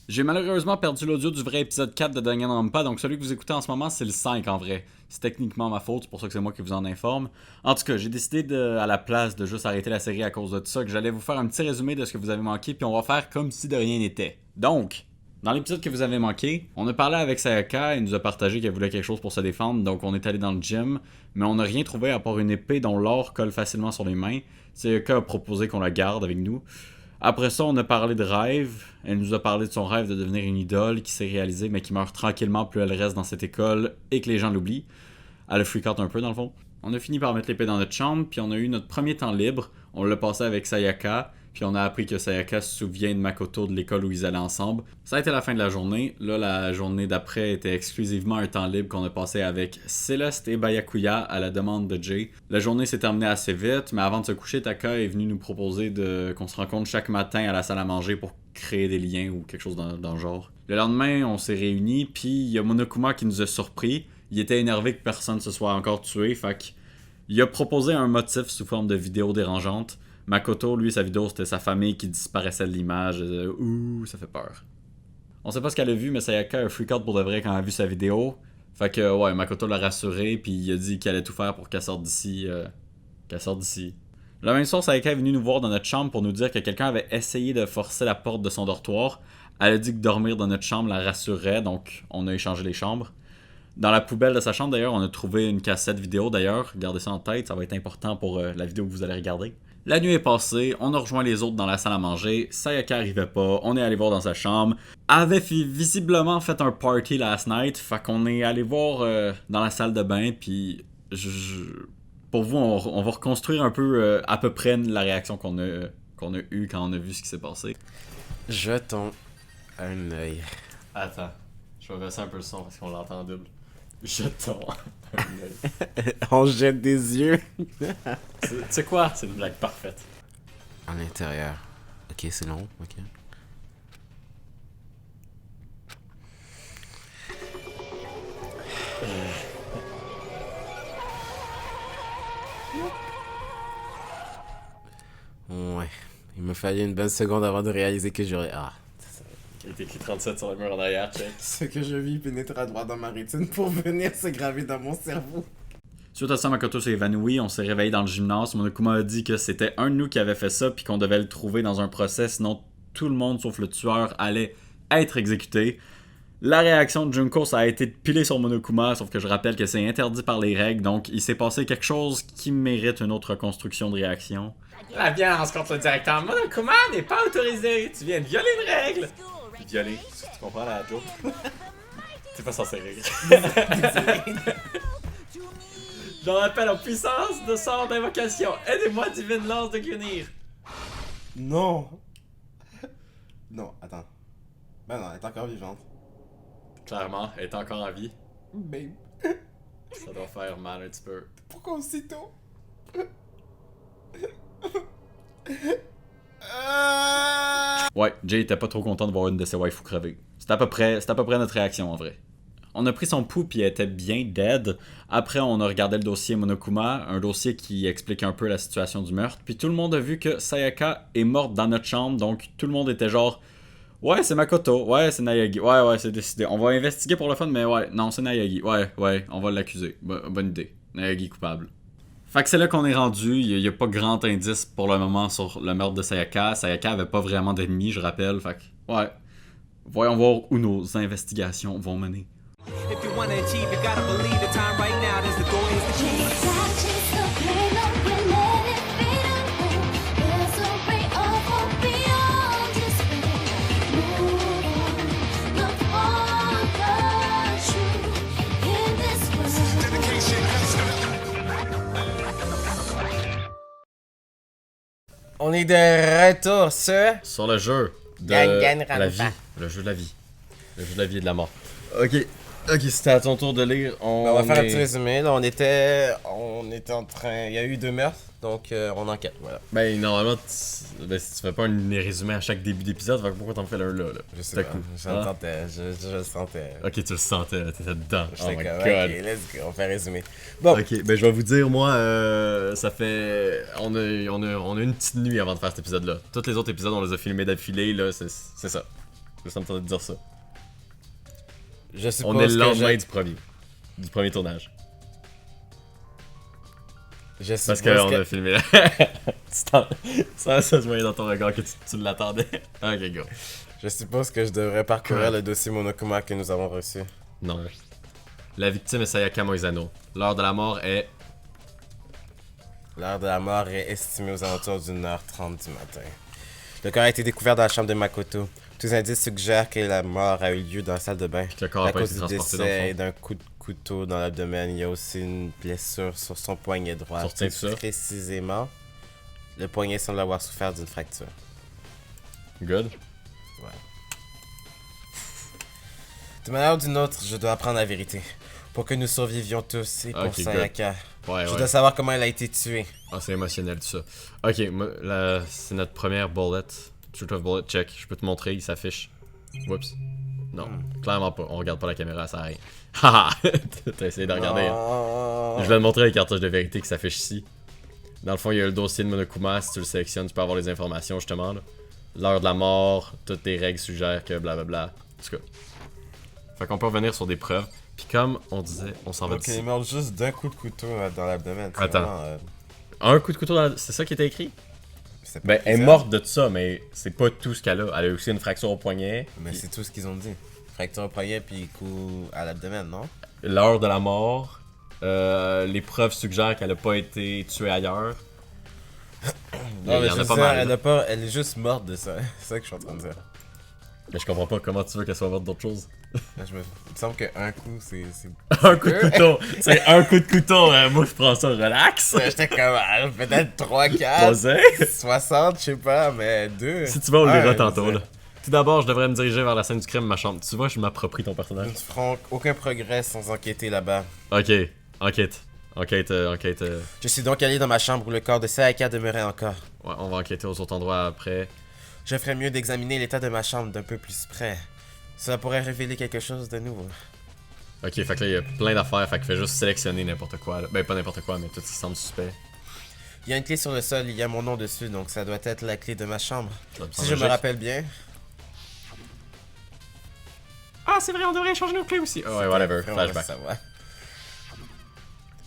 J'ai malheureusement perdu l'audio du vrai épisode 4 de Danganronpa, donc celui que vous écoutez en ce moment, c'est le 5 en vrai. C'est techniquement ma faute, c'est pour ça que c'est moi qui vous en informe. En tout cas, j'ai décidé à la place de juste arrêter la série à cause de tout ça, que j'allais vous faire un petit résumé de ce que vous avez manqué, puis on va faire comme si de rien n'était. Donc, dans l'épisode que vous avez manqué, on a parlé avec Sayaka, elle nous a partagé qu'elle voulait quelque chose pour se défendre, donc on est allé dans le gym, mais on n'a rien trouvé à part une épée dont l'or colle facilement sur les mains. Sayaka a proposé qu'on la garde avec nous. Après ça, on a parlé de rêve. Elle nous a parlé de son rêve de devenir une idole qui s'est réalisée, mais qui meurt tranquillement plus elle reste dans cette école et que les gens l'oublient. Elle a freak out un peu dans le fond. On a fini par mettre l'épée dans notre chambre, puis on a eu notre premier temps libre. On l'a passé avec Sayaka, puis on a appris que Sayaka se souvient de Makoto de l'école où ils allaient ensemble. Ça a été la fin de la journée. Là, la journée d'après était exclusivement un temps libre qu'on a passé avec Céleste et Byakuya à la demande de Jay. La journée s'est terminée assez vite, mais avant de se coucher, Taka est venu nous proposer qu'on se rencontre chaque matin à la salle à manger pour créer des liens ou quelque chose dans le genre. Le lendemain, on s'est réunis, puis il y a Monokuma qui nous a surpris. Il était énervé que personne se soit encore tué, fait qu'il a proposé un motif sous forme de vidéo dérangeante. Makoto, lui, sa vidéo, c'était sa famille qui disparaissait de l'image. Ouh, ça fait peur. On sait pas ce qu'elle a vu, mais Sayaka a freak out pour de vrai quand elle a vu sa vidéo. Fait que, ouais, Makoto l'a rassuré, puis il a dit qu'il allait tout faire pour qu'elle sorte d'ici. Le même soir, Sayaka est venue nous voir dans notre chambre pour nous dire que quelqu'un avait essayé de forcer la porte de son dortoir. Elle a dit que dormir dans notre chambre la rassurerait, donc on a échangé les chambres. Dans la poubelle de sa chambre, d'ailleurs, on a trouvé une cassette vidéo, d'ailleurs. Gardez ça en tête, ça va être important pour la vidéo que vous allez regarder. La nuit est passée, on a rejoint les autres dans la salle à manger, Sayaka arrivait pas, on est allé voir dans sa chambre. Elle avait visiblement fait un party last night, fait qu'on est allé voir dans la salle de bain, puis pour vous, on va reconstruire un peu à peu près la réaction qu'on a eue quand on a vu ce qui s'est passé. Jetons un œil. Attends, je vais baisser un peu le son parce qu'on l'entend double. Jetons un œil. On jette des yeux. Tu sais quoi? C'est une blague parfaite. À l'intérieur. Ok, c'est long, ok. Ouais. Il me fallait une bonne seconde avant de réaliser que j'aurais... Ah. Il est écrit 37 sur le mur en arrière, check. Ce que je vis pénètre à droite dans ma rétine pour venir se graver dans mon cerveau. Suite à ça, Makoto s'est évanoui, on s'est réveillé dans le gymnase. Monokuma a dit que c'était un de nous qui avait fait ça, puis qu'on devait le trouver dans un procès, sinon tout le monde sauf le tueur allait être exécuté. La réaction de Junko, ça a été de piler sur Monokuma, sauf que je rappelle que c'est interdit par les règles, donc il s'est passé quelque chose qui mérite une autre reconstruction de réaction. La violence contre le directeur Monokuma n'est pas autorisée. Tu viens de violer une règle. Violer, tu comprends la joke? T'es pas censé rire. J'en appelle en puissance de sort d'invocation. Aidez-moi, divine lance de Gunir. Non. Non, attends. Ben non, elle est encore vivante. Clairement, elle est encore en vie. Babe. Ça doit faire mal un petit peu. Pourquoi aussitôt? Ouais, Jay était pas trop content de voir une de ses waifus crever. C'était à peu près notre réaction en vrai. On a pris son pouls puis elle était bien dead. Après, on a regardé le dossier Monokuma, un dossier qui explique un peu la situation du meurtre. Puis tout le monde a vu que Sayaka est morte dans notre chambre, donc tout le monde était genre ouais, c'est Makoto, ouais, c'est Naegi, ouais, c'est décidé. On va investiguer pour le fun, mais ouais, non, c'est Naegi, ouais, on va l'accuser. Bonne idée. Naegi coupable. Fait que c'est là qu'on est rendu, il y a pas grand indice pour le moment sur le meurtre de Sayaka. Sayaka avait pas vraiment d'ennemis, je rappelle, fait que, ouais. Voyons voir où nos investigations vont mener. If you wanna achieve, you gotta believe the time right now. There's the door, is the key. On est de retour Sur le jeu de Danganronpa. la vie. Le jeu de la vie. Le jeu de la vie et de la mort. Ok, c'était à ton tour de lire. On va faire un petit résumé. Là, on était en train... Il y a eu 2 meurtres, donc on enquête, voilà. Ben, normalement, si tu fais pas un résumé à chaque début d'épisode, pourquoi t'en fais un là? Je sais C'était pas, cool. je l'entendais, je le sentais. Ok, tu le sentais, là, t'étais dedans. Oh J'étais my comme, god. ok, let's go, on fait un résumé. Bon, Ok, ben je vais vous dire, moi, ça fait... On a une petite nuit avant de faire cet épisode-là. Tous les autres épisodes, on les a filmés d'affilée, là, c'est ça. Ça me tentait de dire ça. Je suppose On est le que lendemain du premier tournage. Je Parce suppose qu'on que... a filmé là. ça se voyait dans ton regard que tu l'attendais. Ok, go. Je suppose que je devrais parcourir le dossier Monokuma que nous avons reçu. Non. La victime est Sayaka Moizano. L'heure de la mort est... L'heure de la mort est estimée aux alentours d'une heure 30 du matin. Le corps a été découvert dans la chambre de Makoto. Tous les indices suggèrent que la mort a eu lieu dans la salle de bain. Le corps À a pas cause été du transporté dans le décès et fond. d'un coup de couteau dans l'abdomen, il y a aussi une blessure sur son poignet droit. Sur tes ça? Précisément, le poignet semble avoir souffert d'une fracture. Good. De manière ou d'une autre, je dois apprendre la vérité. Pour que nous survivions tous et pour Ok, Sayaka. Ouais, Je ouais. dois savoir comment elle a été tuée. Ah, c'est émotionnel tout ça. Ok, là, c'est notre première bullet. Truth of bullet, check. Je peux te montrer, il s'affiche. Whoops. Non, clairement pas. On regarde pas la caméra, ça arrive. Haha! T'as essayé de regarder. Hein. Oh. Je vais te montrer les cartouches de vérité qui s'affichent ici. Dans le fond, il y a le dossier de Monokuma. Si tu le sélectionnes, tu peux avoir les informations justement. Là. L'heure de la mort, toutes les règles suggèrent que blablabla. En tout cas. Fait qu'on peut revenir sur des preuves. Puis comme on disait, on s'en va Donc, il est d'ici. mort juste d'un coup de couteau dans l'abdomen. C'est Attends. vraiment, Un coup de couteau dans la... C'est ça qui était écrit? c'est pas Ben, elle est bizarre. morte de ça, mais c'est pas tout ce qu'elle a. Elle a aussi une fracture au poignet. Mais c'est tout ce qu'ils ont dit. Fracture au poignet puis coup à l'abdomen, non? L'heure de la mort. Les preuves suggèrent qu'elle a pas été tuée ailleurs. Non, mais y en je a veux pas dire, mal. elle est juste morte de ça. C'est ça que je suis en train de dire. Mais je comprends pas comment tu veux qu'elle soit morte d'autre chose. Il me semble qu'un coup, c'est... Un coup de couteau! C'est un coup de couteau! Moi je prends ça relax! J'étais comme, peut-être 3, 4, Posé. 60, je sais pas, mais 2. Si tu vas, on le verra tantôt là. Tout d'abord, je devrais me diriger vers la scène du crime, ma chambre. Tu vois, je m'approprie ton Nous personnage. ne ferons aucun progrès sans enquêter là-bas. Ok, enquête. Enquête. Je suis donc allé dans ma chambre où le corps de Sayaka demeurait encore. Ouais, on va enquêter aux autres endroits après. Je ferais mieux d'examiner l'état de ma chambre d'un peu plus près. Cela pourrait révéler quelque chose de nouveau. Ok, fait que là, il y a plein d'affaires, fait que fais juste sélectionner n'importe quoi. Là. Ben, pas n'importe quoi, mais tout ce qui semble suspect. Il y a une clé sur le sol, il y a mon nom dessus, donc ça doit être la clé de ma chambre. Ça me Si semble je me logique. rappelle bien. Ah, c'est vrai, on devrait échanger nos clés aussi. Oh, ouais, whatever, Après, on va flashback. savoir.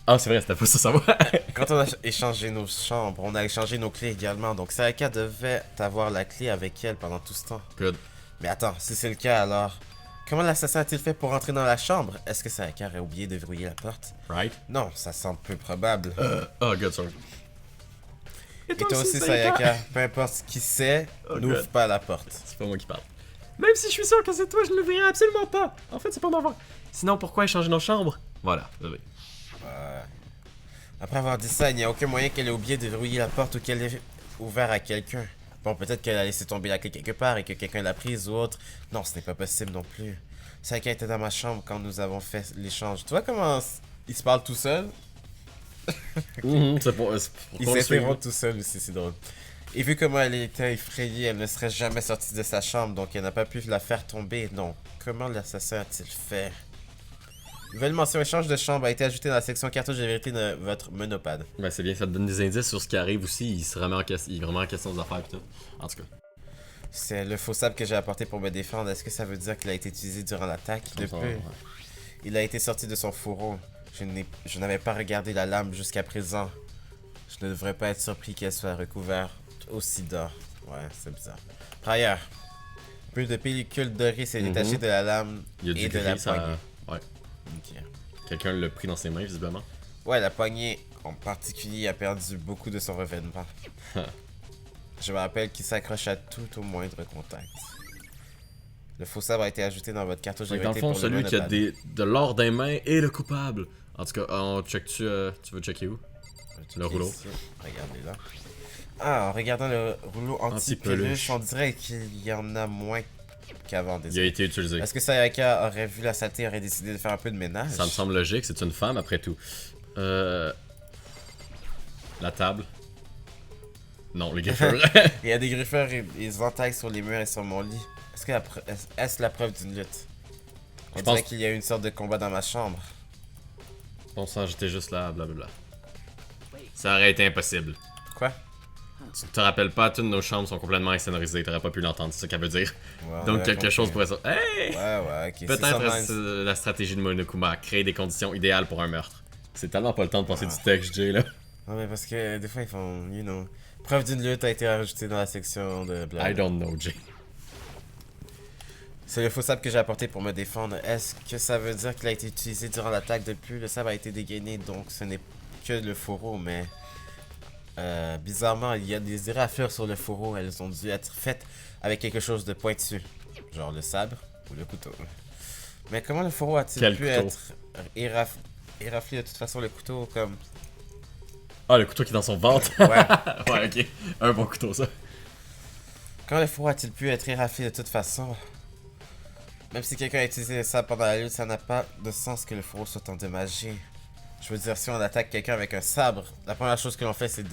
Ah, c'est vrai, c'était pas ça, ça va. Quand on a échangé nos chambres, on a échangé nos clés également, donc Sayaka devait avoir la clé avec elle pendant tout ce temps. Good. Mais attends, si c'est le cas alors, comment l'assassin a-t-il fait pour entrer dans la chambre? Est-ce que Sayaka aurait oublié de verrouiller la porte? Right? Non, ça semble peu probable. Oh, good, sorry. Et toi aussi, Sayaka, peu importe qui c'est, Oh, n'ouvre God. pas la porte. C'est pas moi qui parle. Même si je suis sûr que c'est toi, je ne le verrai absolument pas. En fait, c'est pas ma voix. Sinon, pourquoi échanger nos chambres? Voilà, désolé. Après avoir dit ça, il n'y a aucun moyen qu'elle ait oublié de verrouiller la porte ou qu'elle ait ouvert à quelqu'un. Bon, peut-être qu'elle a laissé tomber la clé quelque part et que quelqu'un l'a prise ou autre. Non, ce n'est pas possible non plus. Sayaka était dans ma chambre quand nous avons fait l'échange. Tu vois comment il se parle tout seul? C'est pour Il qu'on le suive. s'interrompt tout seul aussi, c'est drôle. Et vu comment elle était effrayée, elle ne serait jamais sortie de sa chambre, donc elle n'a pas pu la faire tomber. Donc, comment l'assassin a-t-il fait? Nouvelle mention échange de chambre a été ajoutée dans la section cartouche de vérité de votre monopade. Ben, c'est bien, ça te donne des indices sur ce qui arrive aussi. Il se remet en question, il est vraiment en question des affaires et tout. En tout cas. C'est le faux sabre que j'ai apporté pour me défendre. Est-ce que ça veut dire qu'il a été utilisé durant l'attaque? Ça me semble, Depuis, ouais. il a été sorti de son fourreau. Je n'avais pas regardé la lame jusqu'à présent. Je ne devrais pas être surpris qu'elle soit recouverte aussi d'or. Ouais, c'est bizarre. Par ailleurs, un peu de pellicule dorée s'est détaché de la lame Il y a et du de la gris, ça. poignée. Ouais. Ok. Quelqu'un l'a pris dans ses mains, visiblement. Ouais, la poignée en particulier a perdu beaucoup de son revêtement. Je me rappelle qu'il s'accroche à tout au moindre contact. Le faux sabre a été ajouté dans votre cartouche de Fait que dans le vérité fond, pour le celui qui a monopade. de l'or dans les mains est le coupable. En tout cas, on check-tu. Tu veux checker où? Le rouleau. Ici. Regardez là. Ah, en regardant le rouleau Anti-peluche. anti-peluche, on dirait qu'il y en a moins qu'avant. Il a Désolé. été utilisé. Est-ce que Sayaka aurait vu la saleté et aurait décidé de faire un peu de ménage? Ça me semble logique, c'est une femme après tout. La table. Non, les griffeurs. Il y a des griffeurs et des entailles sur les murs et sur mon lit. Est-ce la preuve d'une lutte? On Je dirait pense- qu'il y a eu une sorte de combat dans ma chambre. Bon sang, j'étais juste là, blablabla. Ça aurait été impossible. Quoi? Tu te rappelles pas, toutes nos chambres sont complètement insonorisées, t'aurais pas pu l'entendre, c'est ça qu'elle veut dire. Ouais, on Donc avait quelque compris. chose pourrait ça. Hey! Ouais, ok. Peut-être c'est ça, la stratégie de Monokuma, créer des conditions idéales pour un meurtre. C'est tellement pas le temps de penser du texte, Jay, là. Non, mais parce que des fois, ils font, preuve d'une lutte a été rajoutée dans la section de blague. I don't know, Jay. C'est le faux sabre que j'ai apporté pour me défendre. Est-ce que ça veut dire qu'il a été utilisé durant l'attaque depuis? Le sabre a été dégainé, donc ce n'est que le fourreau, mais... bizarrement, il y a des éraflures sur le fourreau. Elles ont dû être faites avec quelque chose de pointu. Genre le sabre ou le couteau. Mais comment le fourreau a-t-il Quel pu couteau? être éraflé de toute façon? Le couteau comme... Ah, le couteau qui est dans son ventre. Ouais. Ouais, ok. Un bon couteau, ça. Comment le fourreau a-t-il pu être éraflé de toute façon? Même si quelqu'un a utilisé ça pendant la lutte, ça n'a pas de sens que le fourreau soit endommagé. Je veux dire, si on attaque quelqu'un avec un sabre, la première chose que l'on fait, c'est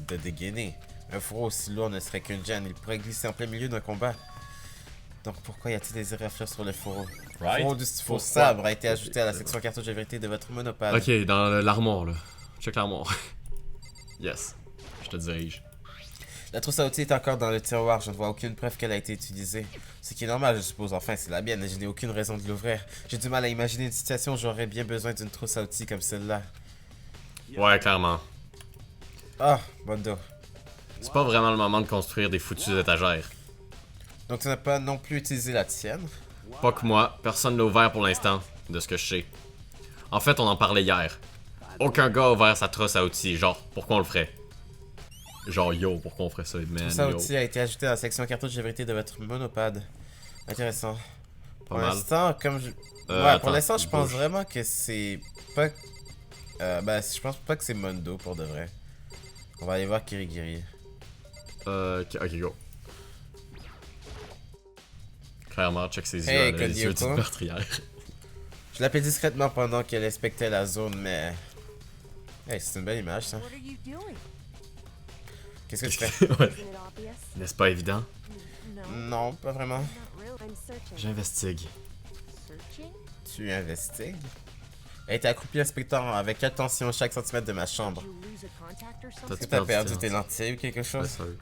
de dégainer. Un fourreau aussi lourd ne serait qu'une gêne. Il pourrait glisser en plein milieu d'un combat. Donc pourquoi y a-t-il des éraflures sur le fourreau? Le fourreau du faux Pourquoi? sabre a été ajouté à la section cartouche de vérité de votre monopade. Ok, dans l'armoire, là. Check l'armoire. Yes. Je te dirige. La trousse à outils est encore dans le tiroir. Je ne vois aucune preuve qu'elle a été utilisée. Ce qui est normal, je suppose. Enfin, c'est la mienne et je n'ai aucune raison de l'ouvrir. J'ai du mal à imaginer une situation où j'aurais bien besoin d'une trousse à outils comme celle-là. Ouais, clairement. Ah, Mondo. C'est pas vraiment le moment de construire des foutues étagères. Donc tu n'as pas non plus utilisé la tienne? Pas que moi, personne l'a ouvert pour l'instant, de ce que je sais. En fait, on en parlait hier. Aucun gars a ouvert sa trousse à outils, genre, pourquoi on le ferait? Genre, yo, pourquoi on ferait ça, man, Trousse à yo. outils a été ajouté à la section cartouche de vérité de votre monopade. Intéressant. Pas Pour mal. l'instant, comme je... Euh, ouais, attends, pour l'instant, je pense bouge. vraiment que c'est pas... je pense pas que c'est Mondo, pour de vrai. On va aller voir Kirigiri. Ok, go. Clairement, check ses yeux, Hey, elle a les yeux Kodioko. d'une meurtrière. Je l'appelais discrètement pendant qu'elle inspectait la zone, mais... Hey, c'est une belle image, ça. What are you doing? Qu'est-ce que tu fais? Ouais. Isn't it obvious? N'est-ce pas évident? No, Non, pas vraiment. not really. I'm searching. J'investigue. Searching? Tu investigues? Elle était accroupie inspectant avec attention chaque centimètre de ma chambre. Did you lose a contact or T'as- something? Est-ce que t'as perdu tes lentilles ou quelque Ouais, chose? sorry.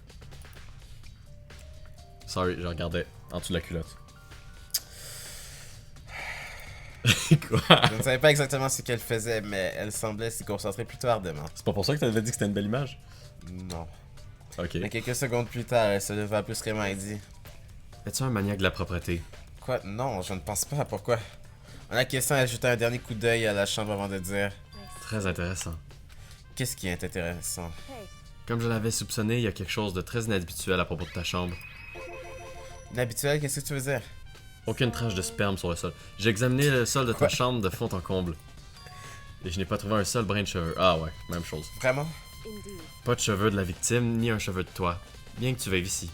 Sorry, je regardais en dessous de la culotte. Quoi? Je ne savais pas exactement ce qu'elle faisait, mais elle semblait s'y concentrer plutôt ardemment. C'est pas pour ça que t'avais dit que c'était une belle image? Non. Ok. Mais quelques secondes plus tard, elle se leva brusquement et dit... Es-tu un maniaque de la propreté? Quoi? Non, je ne pense pas. Pourquoi? En acquiesçant, elle jeta un dernier coup d'œil à la chambre avant de dire... Très intéressant. Qu'est-ce qui est intéressant? Hey, Comme je l'avais soupçonné, il y a quelque chose de très inhabituel à propos de ta chambre. Inhabituel, qu'est-ce que tu veux dire? Aucune trace de sperme sur le sol. J'ai examiné le sol de ta Quoi? chambre de fond en comble. Et je n'ai pas trouvé un seul brin de cheveux. Ah ouais, même chose. Vraiment? indeed. Pas de cheveux de la victime, ni un cheveu de toi. Bien que tu vives ici.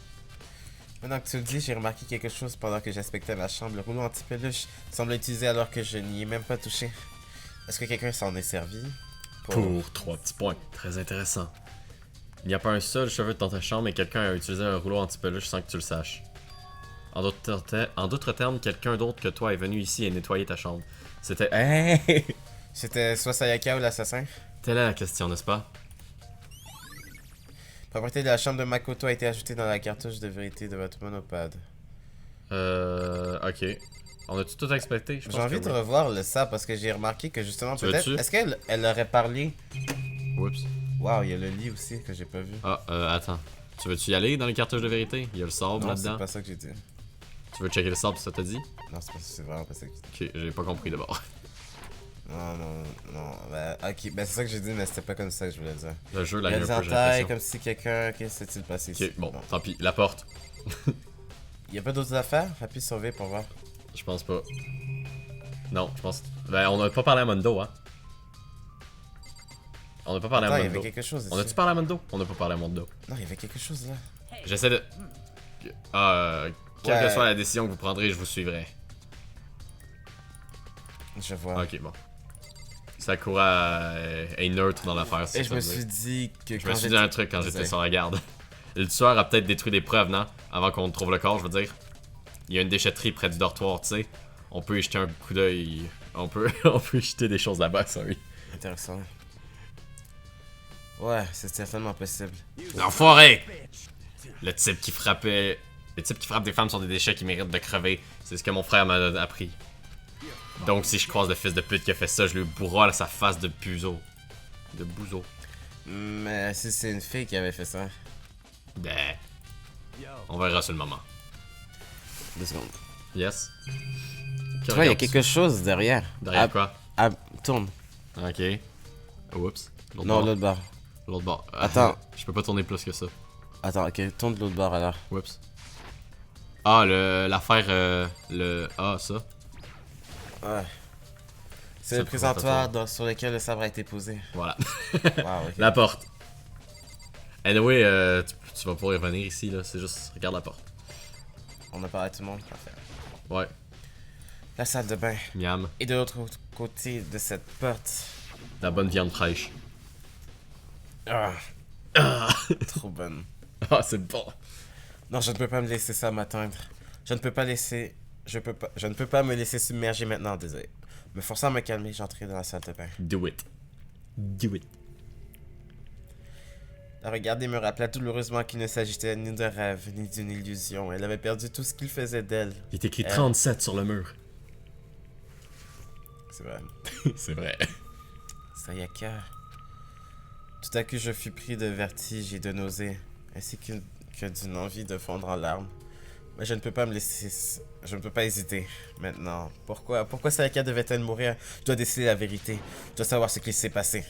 Maintenant que tu le dis, j'ai remarqué quelque chose pendant que j'inspectais ma chambre. Le rouleau anti-peluche semble utilisé alors que je n'y ai même pas touché. Est-ce que quelqu'un s'en est servi? Pour 3 petits points. Très intéressant. Il n'y a pas un seul cheveu dans ta chambre et quelqu'un a utilisé un rouleau anti-peluche sans que tu le saches. En d'autres termes, quelqu'un d'autre que toi est venu ici et nettoyer ta chambre. C'était... Hey! C'était soit Sayaka ou l'assassin? Telle est la question, n'est-ce pas? Propriété de la chambre de Makoto a été ajoutée dans la cartouche de vérité de votre monopade. Ok. On a-tu tout expecté? Je J'ai pense envie que de oui. revoir le ça parce que j'ai remarqué que justement Tu peut-être... veux-tu? Est-ce qu'elle aurait parlé? Oups. Waouh, il y a le lit aussi que j'ai pas vu. Ah, attends. Tu veux-tu y aller dans les cartouches de vérité? Il y a le sable Non, c'est là-dedans. pas ça que j'ai dit. Tu veux checker le sable si ça t'a dit? Non, c'est vraiment pas ça que j'ai dit. Ok, j'ai pas compris d'abord. Non. Ben, ok, ben c'est ça que j'ai dit, mais c'était pas comme ça que je voulais dire. Le jeu, Il là, y a il y des a un peu, j'ai entailles l'impression. comme si quelqu'un... Qu'est-ce qui s'est-il passé ici? Ok, bon, tant pis. La porte. Il y a pas d'autres affaires? Appuie sur V pour voir. Je pense pas. Non, je pense... Ben, on a pas parlé à Mondo, hein. On a pas parlé Attends, à il y avait Mondo. quelque chose ici. On a-tu parlé à Mondo? On a pas parlé à Mondo. Non, il y avait quelque chose là. J'essaie de... Quelle Ouais. que soit la décision que vous prendrez, je vous suivrai. Je vois. Ok, bon. Sakura est neutre dans l'affaire, c'est Et ça je me que je veux suis dire. dit que Je me suis dit un truc quand j'étais sur la garde. Le tueur a peut-être détruit des preuves, non? Avant qu'on trouve le corps, je veux dire. Il y a une déchetterie près du dortoir, tu sais. On peut y jeter un coup d'œil. On peut y jeter des choses là-bas, sorry. Intéressant. Ouais, c'est certainement possible. L'enfoiré! Le type qui frappait. Les types qui frappent des femmes sont des déchets qui méritent de crever. C'est ce que mon frère m'a appris. Donc si je croise le fils de pute qui a fait ça, je lui bourrale sa face de puzo. De bouzo. Mais si c'est une fille qui avait fait ça. Ben. On verra sur le moment. 2 secondes. Yes. Tu vois, il y a quelque chose derrière. Derrière quoi? Ah, tourne. Ok. Oups. L'autre Non, bord. l'autre bord. L'autre bord. Attends. Je peux pas tourner plus que ça. Attends, ok, tourne de l'autre bord alors. Oups. Ah, l'affaire. Ah, ça. Ouais. C'est Ça, le présentoir sur lequel le sabre a été posé. Voilà. Wow, ok. La porte. Anyway, tu vas pouvoir y revenir ici, là. C'est juste, regarde la porte. On a parlé à tout le monde. Parfait. Ouais. La salle de bain. Miam. Et de l'autre côté de cette porte. La bonne viande fraîche. Ah. Trop bonne. Ah, c'est bon. Non, je ne peux pas me laisser ça m'atteindre. Je ne peux pas me laisser submerger maintenant, désolé. Me forçant à me calmer, j'entrais dans la salle de bain. Do it. Do it. La regarder me rappela douloureusement qu'il ne s'agissait ni de rêve, ni d'une illusion. Elle avait perdu tout ce qu'il faisait d'elle. Il est écrit 37 sur le mur. C'est vrai. C'est vrai. Sayaka. Tout à coup, je fus pris de vertige et de nausées, ainsi que d'une envie de fondre en larmes. Mais je ne peux pas me laisser... Je ne peux pas hésiter, maintenant. Pourquoi Sayaka devait-elle mourir? Je dois décider la vérité. Je dois savoir ce qui s'est passé.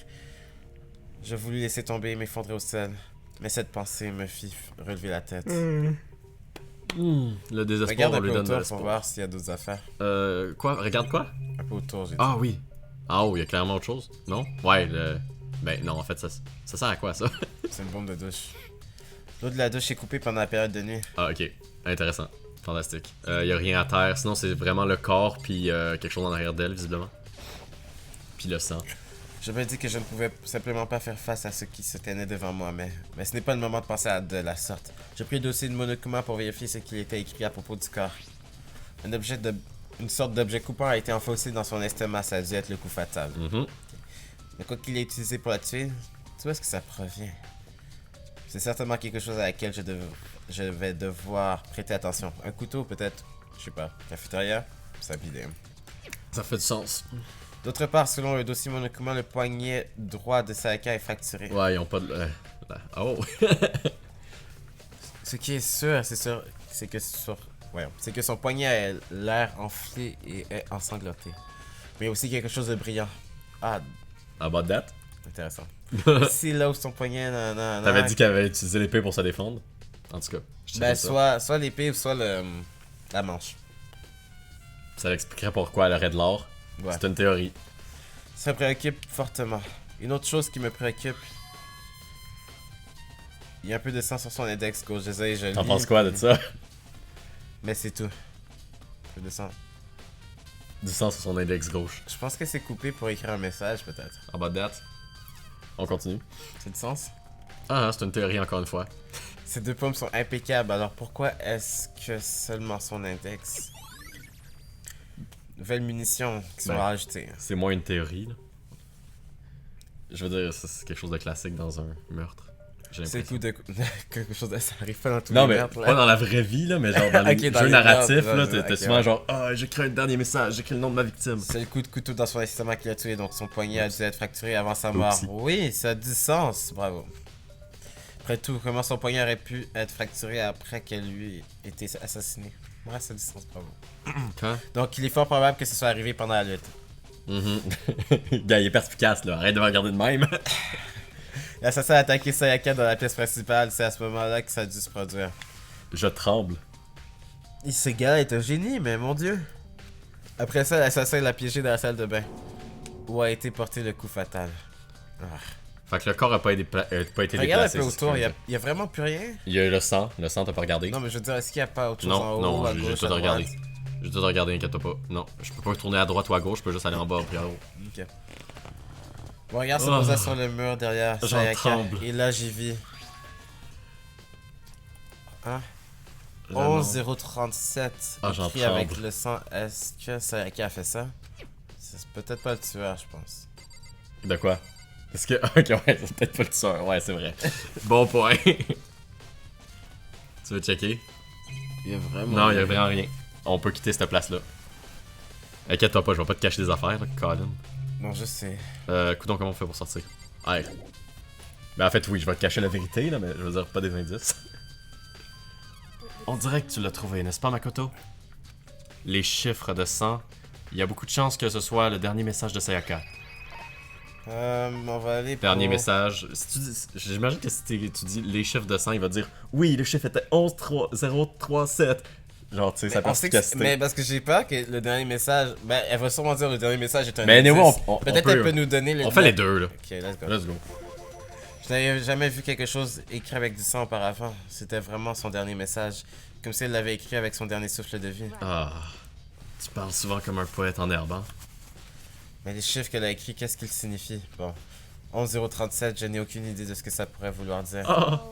Je voulus laisser tomber et m'effondrer au sol. Mais cette pensée me fit relever la tête. Le désespoir, Regarde on un lui peu donne de autour pour l'espoir. voir s'il y a d'autres affaires. Quoi? Regarde quoi? Un peu autour, j'ai dit. Ah oui. Ah, oh, il y a clairement autre chose. Non? Ouais, Ben non, en fait, ça sert à quoi, ça? C'est une bombe de douche. L'eau de la douche est coupée pendant la période de nuit. Ah, ok. Intéressant. Fantastique. Y a rien à terre. Sinon, c'est vraiment le corps, puis quelque chose en arrière d'elle, visiblement. Puis le sang. Je me dis que je ne pouvais simplement pas faire face à ce qui se tenait devant moi, mais ce n'est pas le moment de penser à de la sorte. Je pris le dossier de Monokuma pour vérifier ce qu'il était écrit à propos du corps. Une sorte d'objet coupant a été enfoncé dans son estomac, ça a dû être le coup fatal. Mhm. Mais quoi qu'il ait utilisé pour la tuer, tu vois est-ce que ça provient? C'est certainement quelque chose à laquelle je vais devoir prêter attention. Un couteau peut-être, je sais pas, cafétéria, ça bidé. Ça fait du sens. D'autre part, selon le dossier Monokuma, le poignet droit de Sayaka est fracturé. Ouais, ils ont pas de. Oh! Ce qui est sûr, c'est que son poignet a l'air enflé et est ensanglanté. Mais il y a aussi quelque chose de brillant. Ah, About that? intéressant. Ici, là où son poignet, T'avais dit qu'elle avait utilisé l'épée pour se défendre? En tout cas, je sais ben, pas ça. soit l'épée ou soit la manche. Ça l'expliquerait pourquoi elle aurait de l'or. Ouais. C'est une théorie. Ça me préoccupe fortement. Une autre chose qui me préoccupe. Il y a un peu de sang sur son index gauche. Désolé, je T'en lis, penses quoi de ça? Mais c'est tout. Un peu de sang. Du sang sur son index gauche. Je pense que c'est coupé pour écrire un message, peut-être. About that? On continue. C'est du sens? Ah, c'est une théorie encore une fois. Ces deux pommes sont impeccables, alors pourquoi est-ce que seulement son index? Nouvelles munitions qui sont Ben, rajoutées. C'est moins une théorie, là. Je veux dire, ça, c'est quelque chose de classique dans un meurtre. J'ai C'est le l'impression. coup de quelque chose de... Ça arrive pas dans tous Non, les mais meurtres, là. pas dans la vraie vie, là, mais genre dans les Ok, dans jeux les narratifs, meurtres, là, ouais, t'es ok, souvent ouais. genre, ah, j'écris un dernier message, j'écris le nom de ma victime. C'est le coup de couteau dans son estomac qui l'a tué, donc son poignet a dû être fracturé avant sa mort. Oupsie. Oui, ça a du sens, bravo. Après tout, comment son poignet aurait pu être fracturé après qu'elle lui ait été assassinée? Ouais, ça a du sens, bravo. Quoi? Donc il est fort probable que ce soit arrivé pendant la lutte. Gars, il est perspicace, là. Arrête de me regarder de même. L'assassin a attaqué Sayaka dans la pièce principale, c'est à ce moment-là que ça a dû se produire. Je tremble. Ce gars est un génie, mais mon dieu. Après ça, l'assassin l'a piégé dans la salle de bain, où a été porté le coup fatal. Ah. Fait que le corps a pas été, pas été Regarde un déplacé. peu c'est ce autour, que je veux il y a vraiment plus rien. dire. Il y a le sang t'as pas regardé. Non, mais je veux dire, est-ce qu'il n'y a pas autre chose en Non, haut, non, à j'ai gauche, tout à droite? regardé. J'ai tout regardé, inquiète-toi pas. Non, je peux pas retourner à droite ou à gauche, je peux juste aller en bas puis en haut. Ok. Bon, regarde, se Oh. posa sur le mur derrière J'en Sayaka. tremble. Et là, j'y vis. Hein? La mort. 11-037. Ah, j'en Écrit avec tremble. le sang. Est-ce que Sayaka a fait ça? C'est peut-être pas le tueur, je pense. De quoi? Est-ce que. Ok, ouais, c'est peut-être pas le tueur. Ouais, c'est vrai. Bon point. Tu veux checker? Il y a vraiment. Non, il y a vraiment rien. On peut quitter cette place-là. Inquiète-toi pas, je vais pas te cacher des affaires, là, Colin. Non, je sais. Coudonc, comment on fait pour sortir? Ouais. Ben en fait, oui, je vais te cacher la vérité, là, mais je veux dire, pas des indices. On dirait que tu l'as trouvé, n'est-ce pas, Makoto? Les chiffres de 100. Il y a beaucoup de chances que ce soit le dernier message de Sayaka. On va aller pour... Dernier message. Si tu dis, j'imagine que si tu dis les chiffres de 100, il va dire oui, le chiffre était 11037. Genre, tu sais, sa On sait que perspicacité. mais parce que j'ai peur que le dernier message... Ben, elle va sûrement dire le dernier message est un Mais anyway, indice. on Peut-être peut- elle peut nous donner le... On fait les deux, là. Ok, let's go. Let's go. Je n'avais jamais vu quelque chose écrit avec du sang auparavant. C'était vraiment son dernier message. Comme si elle l'avait écrit avec son dernier souffle de vie. Ah. Tu parles souvent comme un poète en herbe, hein? Mais les chiffres qu'elle a écrits, qu'est-ce qu'ils signifient? Bon. 11037, je n'ai aucune idée de ce que ça pourrait vouloir dire. Ah!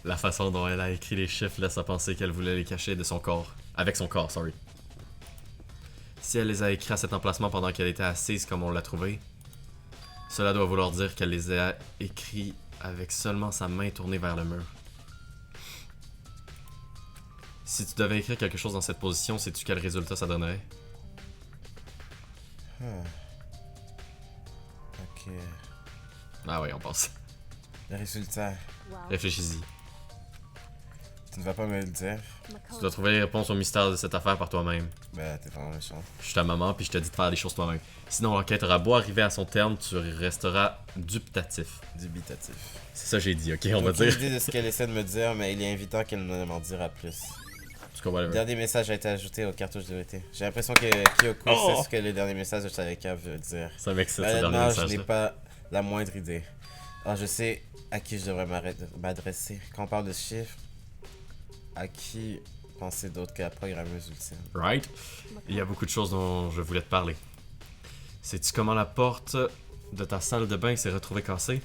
La façon dont elle a écrit les chiffres laisse à penser qu'elle voulait les cacher de son corps. Avec son corps, sorry. Si elle les a écrits à cet emplacement pendant qu'elle était assise comme on l'a trouvé, cela doit vouloir dire qu'elle les a écrits avec seulement sa main tournée vers le mur. Si tu devais écrire quelque chose dans cette position, sais-tu quel résultat ça donnerait? Ok. Ah ouais, on pense. Le résultat, Well, Réfléchis-y. tu ne vas pas me le dire? Tu dois trouver les réponses au mystère de cette affaire par toi-même. Ben, t'es vraiment méchant. Je suis ta maman, puis je te dis de faire les choses toi-même. Sinon, l'enquête aura beau arriver à son terme, tu resteras dubitatif. Dubitatif. C'est ça que j'ai dit, ok, on va Aucune dire. idée de ce qu'elle essaie de me dire, mais il est invitant qu'elle ne m'en dira plus. Tu comprends Le le dernier message a été ajouté aux cartouches de vérité. J'ai l'impression que Kyoko Oh! sait ce que le dernier message de Sayaka veut dire. Ça m'excite, ce dernier Honnêtement, je message. n'ai pas la moindre idée. Alors, je sais à qui je devrais m'adresser. Quand on parle de chiffres, à qui penser d'autre que la programmeuse ultime? Right? Il y a beaucoup de choses dont je voulais te parler. Sais-tu comment la porte de ta salle de bain s'est retrouvée cassée?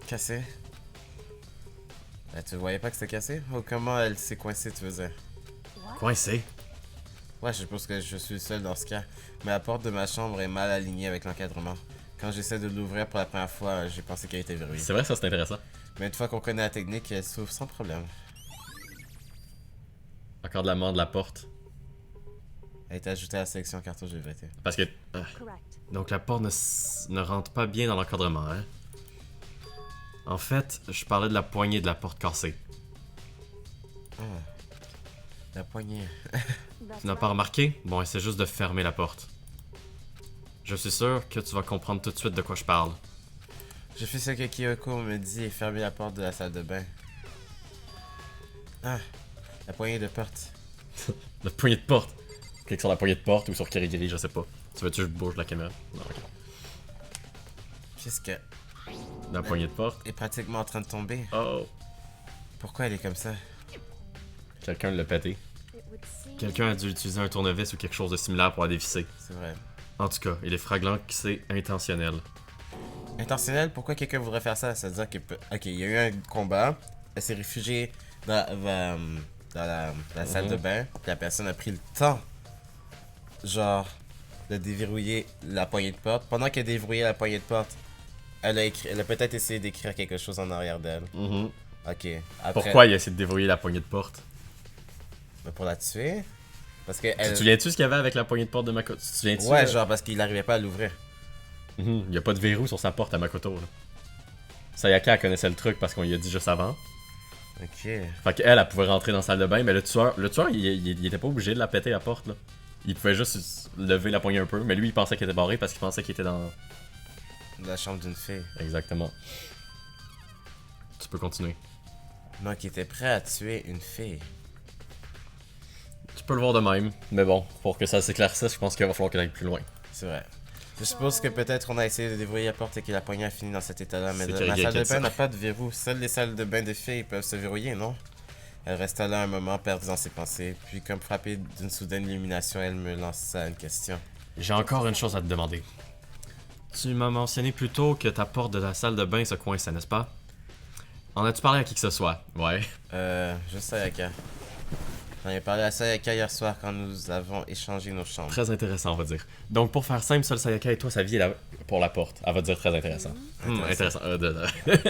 Cassé? Ben, tu voyais pas que c'était cassé? Ou comment elle s'est coincée, tu veux dire? Coincée? Ouais, je suppose que je suis le seul dans ce cas. Mais la porte de ma chambre est mal alignée avec l'encadrement. Quand j'essaie de l'ouvrir pour la première fois, j'ai pensé qu'elle était verrouillée. C'est vrai, ça c'est intéressant. Mais une fois qu'on connaît la technique, elle s'ouvre sans problème. Encore de la main de la porte. Elle a été ajoutée à la sélection cartouche de vérité. Parce que. correct. Donc la porte ne rentre pas bien dans l'encadrement, hein? En fait, je parlais de la poignée de la porte cassée. La poignée. That's Tu n'as pas remarqué? Bon, essaie juste de fermer la porte. Je suis sûr que tu vas comprendre tout de suite de quoi je parle. Je fais ce que Kyoko me dit et fermer la porte de la salle de bain. Ah, la poignée de porte. La poignée de porte. Clique sur la poignée de porte ou sur Kirigiri, je sais pas. Tu veux-tu que je bouge la caméra? Non, ok. Puisque La poignée de porte. est pratiquement en train de tomber. Oh! Pourquoi elle est comme ça? Quelqu'un l'a pété. It would seem Quelqu'un a dû utiliser un tournevis ou quelque chose de similaire pour la dévisser. C'est vrai. En tout cas, il est fraglant que c'est intentionnel. Intentionnel? Pourquoi quelqu'un voudrait faire ça? Ça veut dire que... Ok, il y a eu un combat. Elle s'est réfugiée dans la salle de bain. Puis la personne a pris le temps, genre, de déverrouiller la poignée de porte. Pendant qu'elle déverrouillait la poignée de porte, elle a peut-être essayé d'écrire quelque chose en arrière d'elle. Ok. Après, Pourquoi il a essayé de déverrouiller la poignée de porte? ben, pour la tuer? Parce que Tu elle... te souviens-tu ce qu'il y avait avec la poignée de porte de Makoto? Tu te souviens-tu? Ouais, genre parce qu'il arrivait pas à l'ouvrir. Il y a pas de verrou sur sa porte à Makoto. Là. Sayaka elle connaissait le truc parce qu'on lui a dit juste avant. Ok. Fait qu'elle, elle pouvait rentrer dans la salle de bain, mais le tueur il était pas obligé de la péter la porte. Là. Il pouvait juste lever la poignée un peu, mais lui il pensait qu'elle était barrée parce qu'il pensait qu'il était dans. La chambre d'une fille. Exactement. Tu peux continuer. Non, qui était prêt à tuer une fille. Tu peux le voir de même, mais bon, pour que ça s'éclaircisse, je pense qu'il va falloir qu'elle aille plus loin. C'est vrai. Je suppose que peut-être on a essayé de déverrouiller la porte et que la poignée a fini dans cet état-là, mais C'est la Kirigiri salle qui a de dit bain ça. n'a pas de verrou. Seules les salles de bain de filles peuvent se verrouiller, non? Elle resta là un moment perdue dans ses pensées, puis comme frappée d'une soudaine illumination, elle me lança une question. J'ai encore une chose à te demander. Tu m'as mentionné plus tôt que ta porte de la salle de bain se coinçait, n'est-ce pas? En as-tu parlé à qui que ce soit? Ouais. Je sais, Aka. J'en ai parlé à Sayaka hier soir quand nous avons échangé nos chambres. Très intéressant, on va dire. Donc, pour faire simple, seul Sayaka et toi, sa vie est là pour la porte. Elle va dire très intéressant. Intéressant.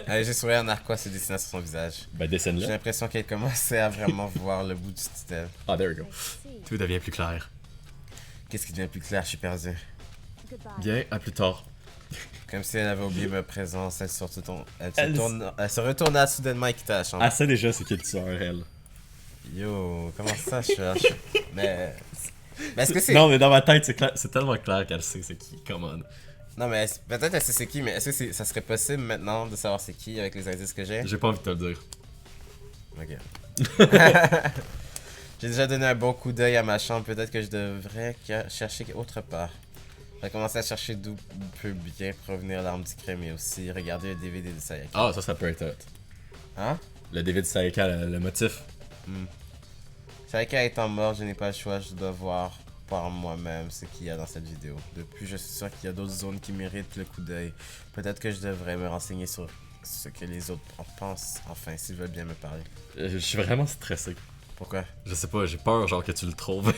Allez, j'ai souri un narquois se dessiner sur son visage. Ben, J'ai dessine-le. l'impression qu'elle commençait à vraiment voir le bout du tunnel. Ah, there we go. Let's see. Tout devient plus clair. Qu'est-ce qui devient plus clair? Je suis perdu. Goodbye. Bien, à plus tard. Comme si elle avait oublié ma présence, elle se retourna soudainement et quitta la chambre. Ah, ça déjà, c'est qui le tueur, elle. Yo, comment ça, je cherche? Mais est-ce que c'est... Non, mais dans ma tête, c'est tellement clair qu'elle sait c'est qui. Come on. Non, mais peut-être elle sait c'est qui, mais est-ce que ça serait possible maintenant de savoir c'est qui avec les indices que j'ai? J'ai pas envie de te le dire. Ok. J'ai déjà donné un bon coup d'œil à ma chambre, peut-être que je devrais chercher autre part. J'ai commencé à chercher d'où peut bien provenir l'arme du crime et aussi regarder le DVD de Sayaka. Ah, ça peut être hot. Hein? Le David Sayaka, le motif. Sayaka étant mort, je n'ai pas le choix, je dois voir par moi-même ce qu'il y a dans cette vidéo. Depuis, je suis sûr qu'il y a d'autres zones qui méritent le coup d'œil. Peut-être que je devrais me renseigner sur ce que les autres en pensent, enfin, s'ils veulent bien me parler. Je suis vraiment stressé. Pourquoi? Je sais pas, j'ai peur genre que tu le trouves.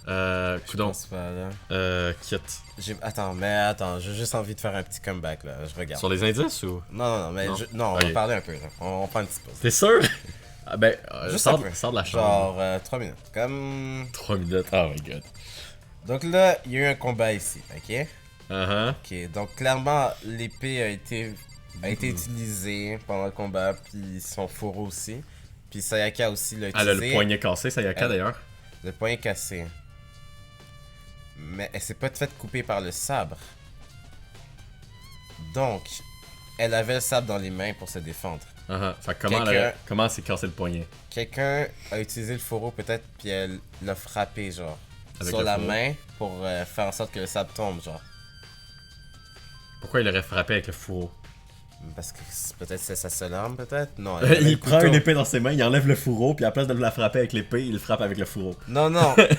Je Coudon. pense pas, là. Quitte. Attends, j'ai juste envie de faire un petit comeback, là, je regarde. Sur les indices ou? Non, mais Non. on Ok. va parler un peu, là. On prend une petite pause. T'es sûr? Ah ben, Juste sors, un peu. sors de la chambre. Genre, 3 minutes. Comme... 3 minutes, oh my god. Donc là, il y a eu un combat ici, ok? Uh-huh. Ok, donc clairement, l'épée a été utilisée pendant le combat, puis son fourreau aussi. Puis Sayaka aussi l'a utilisé. Elle a le poignet cassé, Sayaka Elle- d'ailleurs. Le poignet cassé. Mais elle s'est pas faite couper par le sabre. Donc, elle avait le sabre dans les mains pour se défendre. Uh-huh. Fait que comment Quelqu'un- comment elle s'est cassé le poignet? Quelqu'un a utilisé le fourreau peut-être, puis elle l'a frappé, genre, Avec sur le la fourreau? main pour faire en sorte que le sabre tombe, genre. Pourquoi il aurait frappé avec le fourreau? Parce que peut-être c'est sa seule arme, peut-être? Non, elle avait le Il prend couteau. une épée dans ses mains, il enlève le fourreau, puis à la place de la frapper avec l'épée, il le frappe avec le fourreau. Non,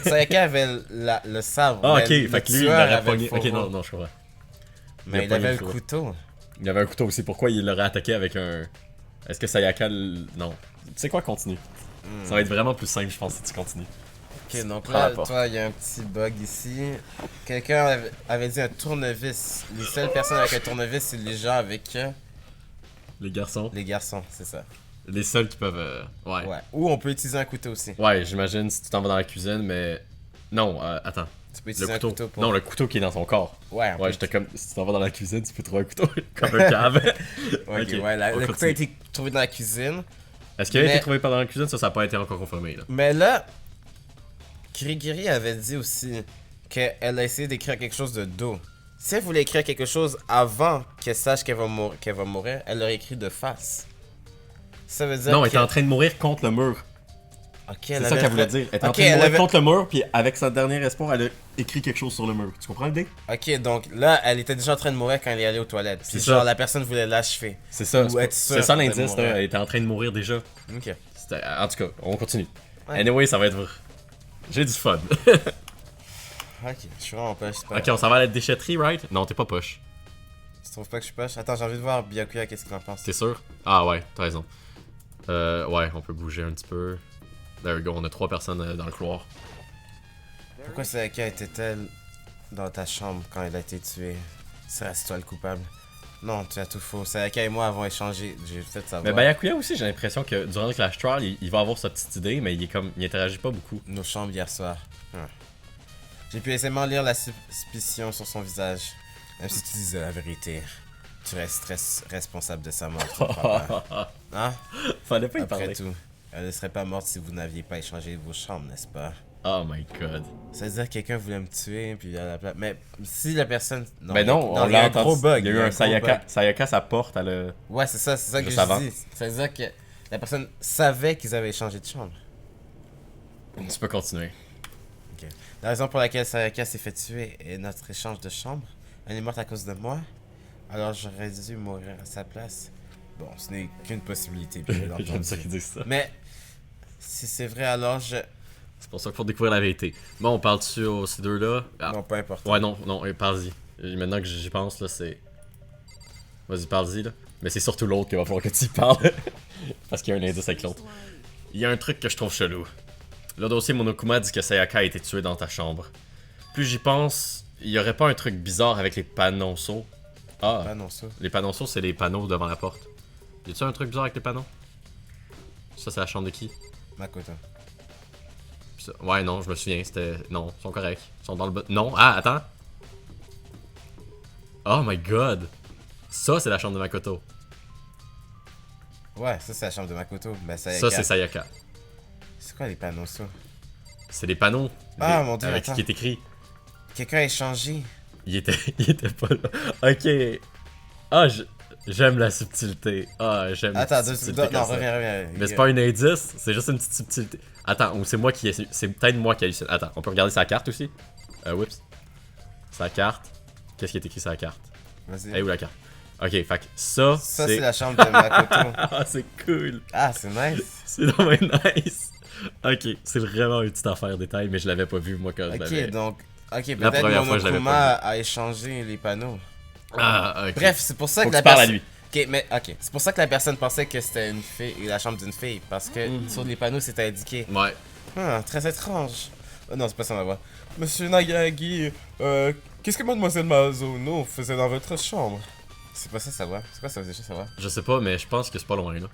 Sayaka avait le sabre. Ah, mais ok, le fait que lui, il tueur l'aurait avait pogné. le fourreau. Ok, non, je comprends. Mais il a il pogné avait le le fourreau. couteau. Il avait un couteau aussi, pourquoi il l'aurait attaqué avec un. Est-ce que Sayaka. Non. Tu sais quoi, continue. Ça va être vraiment plus simple, je pense, si tu continues. Ok, donc Prends là, la porte. toi, il y a un petit bug ici. Quelqu'un avait dit un tournevis. Les seules personnes avec un tournevis, c'est les gens avec Les garçons. les garçons, c'est ça. Les seuls qui peuvent. Ouais. Ouais. Ou on peut utiliser un couteau aussi. Ouais, j'imagine si tu t'en vas dans la cuisine, mais. Non, attends. Tu peux Le utiliser un couteau. couteau pour... Non, le couteau qui est dans son corps. Ouais, on peut Ouais, j'étais comme. Si tu t'en vas dans la cuisine, tu peux trouver un couteau comme un cave. Ok, Ok, ouais, on le couteau a continue. été trouvé dans la cuisine. Est-ce qu'il a Mais- été trouvé pendant la cuisine? Ça n'a pas été encore confirmé, là. Mais là, Kirigiri avait dit aussi qu'elle a essayé d'écrire quelque chose de dos. Si elle voulait écrire quelque chose avant qu'elle sache qu'elle va mourir, elle l'aurait écrit de face. Ça veut dire Non, elle était que... en train de mourir contre le mur. Ok, C'est elle ça avait qu'elle voulait fait- dire. Elle était en Ok, train de elle mourir avait- contre le mur, puis avec sa dernière espoir, elle a écrit quelque chose sur le mur. Tu comprends l'idée? Ok, donc là, elle était déjà en train de mourir quand elle est allée aux toilettes. Puis C'est genre, ça. la personne voulait l'achever. C'est ça. Ou être C'est sûr ça de l'indice, mourir. là. Elle était en train de mourir déjà. Ok. En tout cas, on continue. Ouais. Anyway, ça va être. J'ai du fun. Ok, je suis vraiment poche. Ok, on s'en va à la déchetterie, right? Non, t'es pas poche. Tu trouves pas que je suis poche? Attends, j'ai envie de voir Byakuya, qu'est-ce qu'il en pense. T'es sûr? Ah ouais, t'as raison. Ouais, on peut bouger un petit peu. There we go, on a 3 personnes dans le couloir. Pourquoi Sayaka était-elle dans ta chambre quand elle a été tuée? Serait-ce toi le coupable? Non, tu as tout faux. Sayaka et moi avons échangé. J'ai fait savoir. Mais Byakuya aussi, j'ai l'impression que durant le Clash Trial, il va avoir sa petite idée, mais il interagit pas beaucoup. Nos chambres hier soir. Ouais. J'ai pu aisément lire la suspicion sur son visage. Même si tu disais la vérité, tu restes responsable de sa mort. tu ne crois pas? Hein? Fallait pas y Après parler. tout, elle ne serait pas morte si vous n'aviez pas échangé vos chambres, n'est-ce pas? Oh my god. Ça veut dire que quelqu'un voulait me tuer, puis à la place. Mais si la personne. Mais non, on il y a l'a un gros entendu. bug. Il y a eu gros un Sayaka. bug. Sayaka, sa porte, elle a. Ouais, c'est ça que Juste je avant. dis. Ça veut dire que la personne savait qu'ils avaient échangé de chambre. Tu peux continuer. La raison pour laquelle Sayaka s'est fait tuer est notre échange de chambre. Elle est morte à cause de moi. Alors j'aurais dû mourir à sa place. Bon, ce n'est qu'une possibilité. bien J'aime ça entendu. qu'ils disent ça. Mais si c'est vrai, alors je. C'est pour ça qu'il faut découvrir la vérité. Bon, on parle-tu aux ces deux-là? Ah. Non, pas importe. Ouais, non, parle-y. Maintenant que j'y pense, là, c'est. Vas-y, parle-y, là. Mais c'est surtout l'autre qu'il va falloir que tu y parles. Parce qu'il y a un indice avec l'autre. Il y a un truc que je trouve chelou. Le dossier Monokuma dit que Sayaka a été tué dans ta chambre. Plus j'y pense, il y aurait pas un truc bizarre avec les panonceaux? Ah, Ah non, ça. les panonceaux, c'est les panneaux devant la porte. Y a-tu un truc bizarre avec les panneaux? Ça, c'est la chambre de qui? Makoto. Puis ça- Ouais, non, je me souviens, c'était... Non, ils sont corrects. Ils sont dans le... Non, ah, attends! Oh my god! Ça, c'est la chambre de Makoto. Ouais, ça c'est la chambre de Makoto. Ben, Ça, c'est Sayaka. C'est quoi les panneaux, ça? C'est les panneaux. Ah, mon Dieu, avec attends. ce qui est écrit. Quelqu'un a échangé. Il était, il était pas là. Ok. Ah, j'aime la subtilité. Ah, j'aime la Attends, petite deux subtilité secondes. Non, comme ça. reviens. Mais c'est pas un indice, c'est juste une petite subtilité. Attends, ou c'est moi qui... C'est peut-être moi qui hallucine. Attends, on peut regarder sa carte aussi? Whoops. Sa carte. Qu'est-ce qui est écrit sur la carte? Vas-y. Eh, où la carte? Ok, fait que ça, Ça, c'est la chambre de Makoto. Ah, c'est cool! Ah, c'est nice. C'est vraiment nice! Ok, c'est vraiment une petite affaire détail, mais je l'avais pas vu moi quand je l'avais. Ok, donc. Ok, La peut-être première fois, je l'avais Monokuma pas a échangé les panneaux. Ah, ok. Bref, c'est pour ça Faut que que la tu parles à personne. lui. Ok, mais ok. C'est pour ça que la personne pensait que c'était une fille, la chambre d'une fille. Parce que sur les panneaux, c'était indiqué. Ouais. Ah, très étrange. Oh, non, c'est pas ça, ma voix. Monsieur Nagagi, qu'est-ce que Mademoiselle Mazono faisait dans votre chambre? C'est pas ça, sa voix. C'est quoi ça, déjà, sa voix? Je sais pas, mais je pense que c'est pas loin là.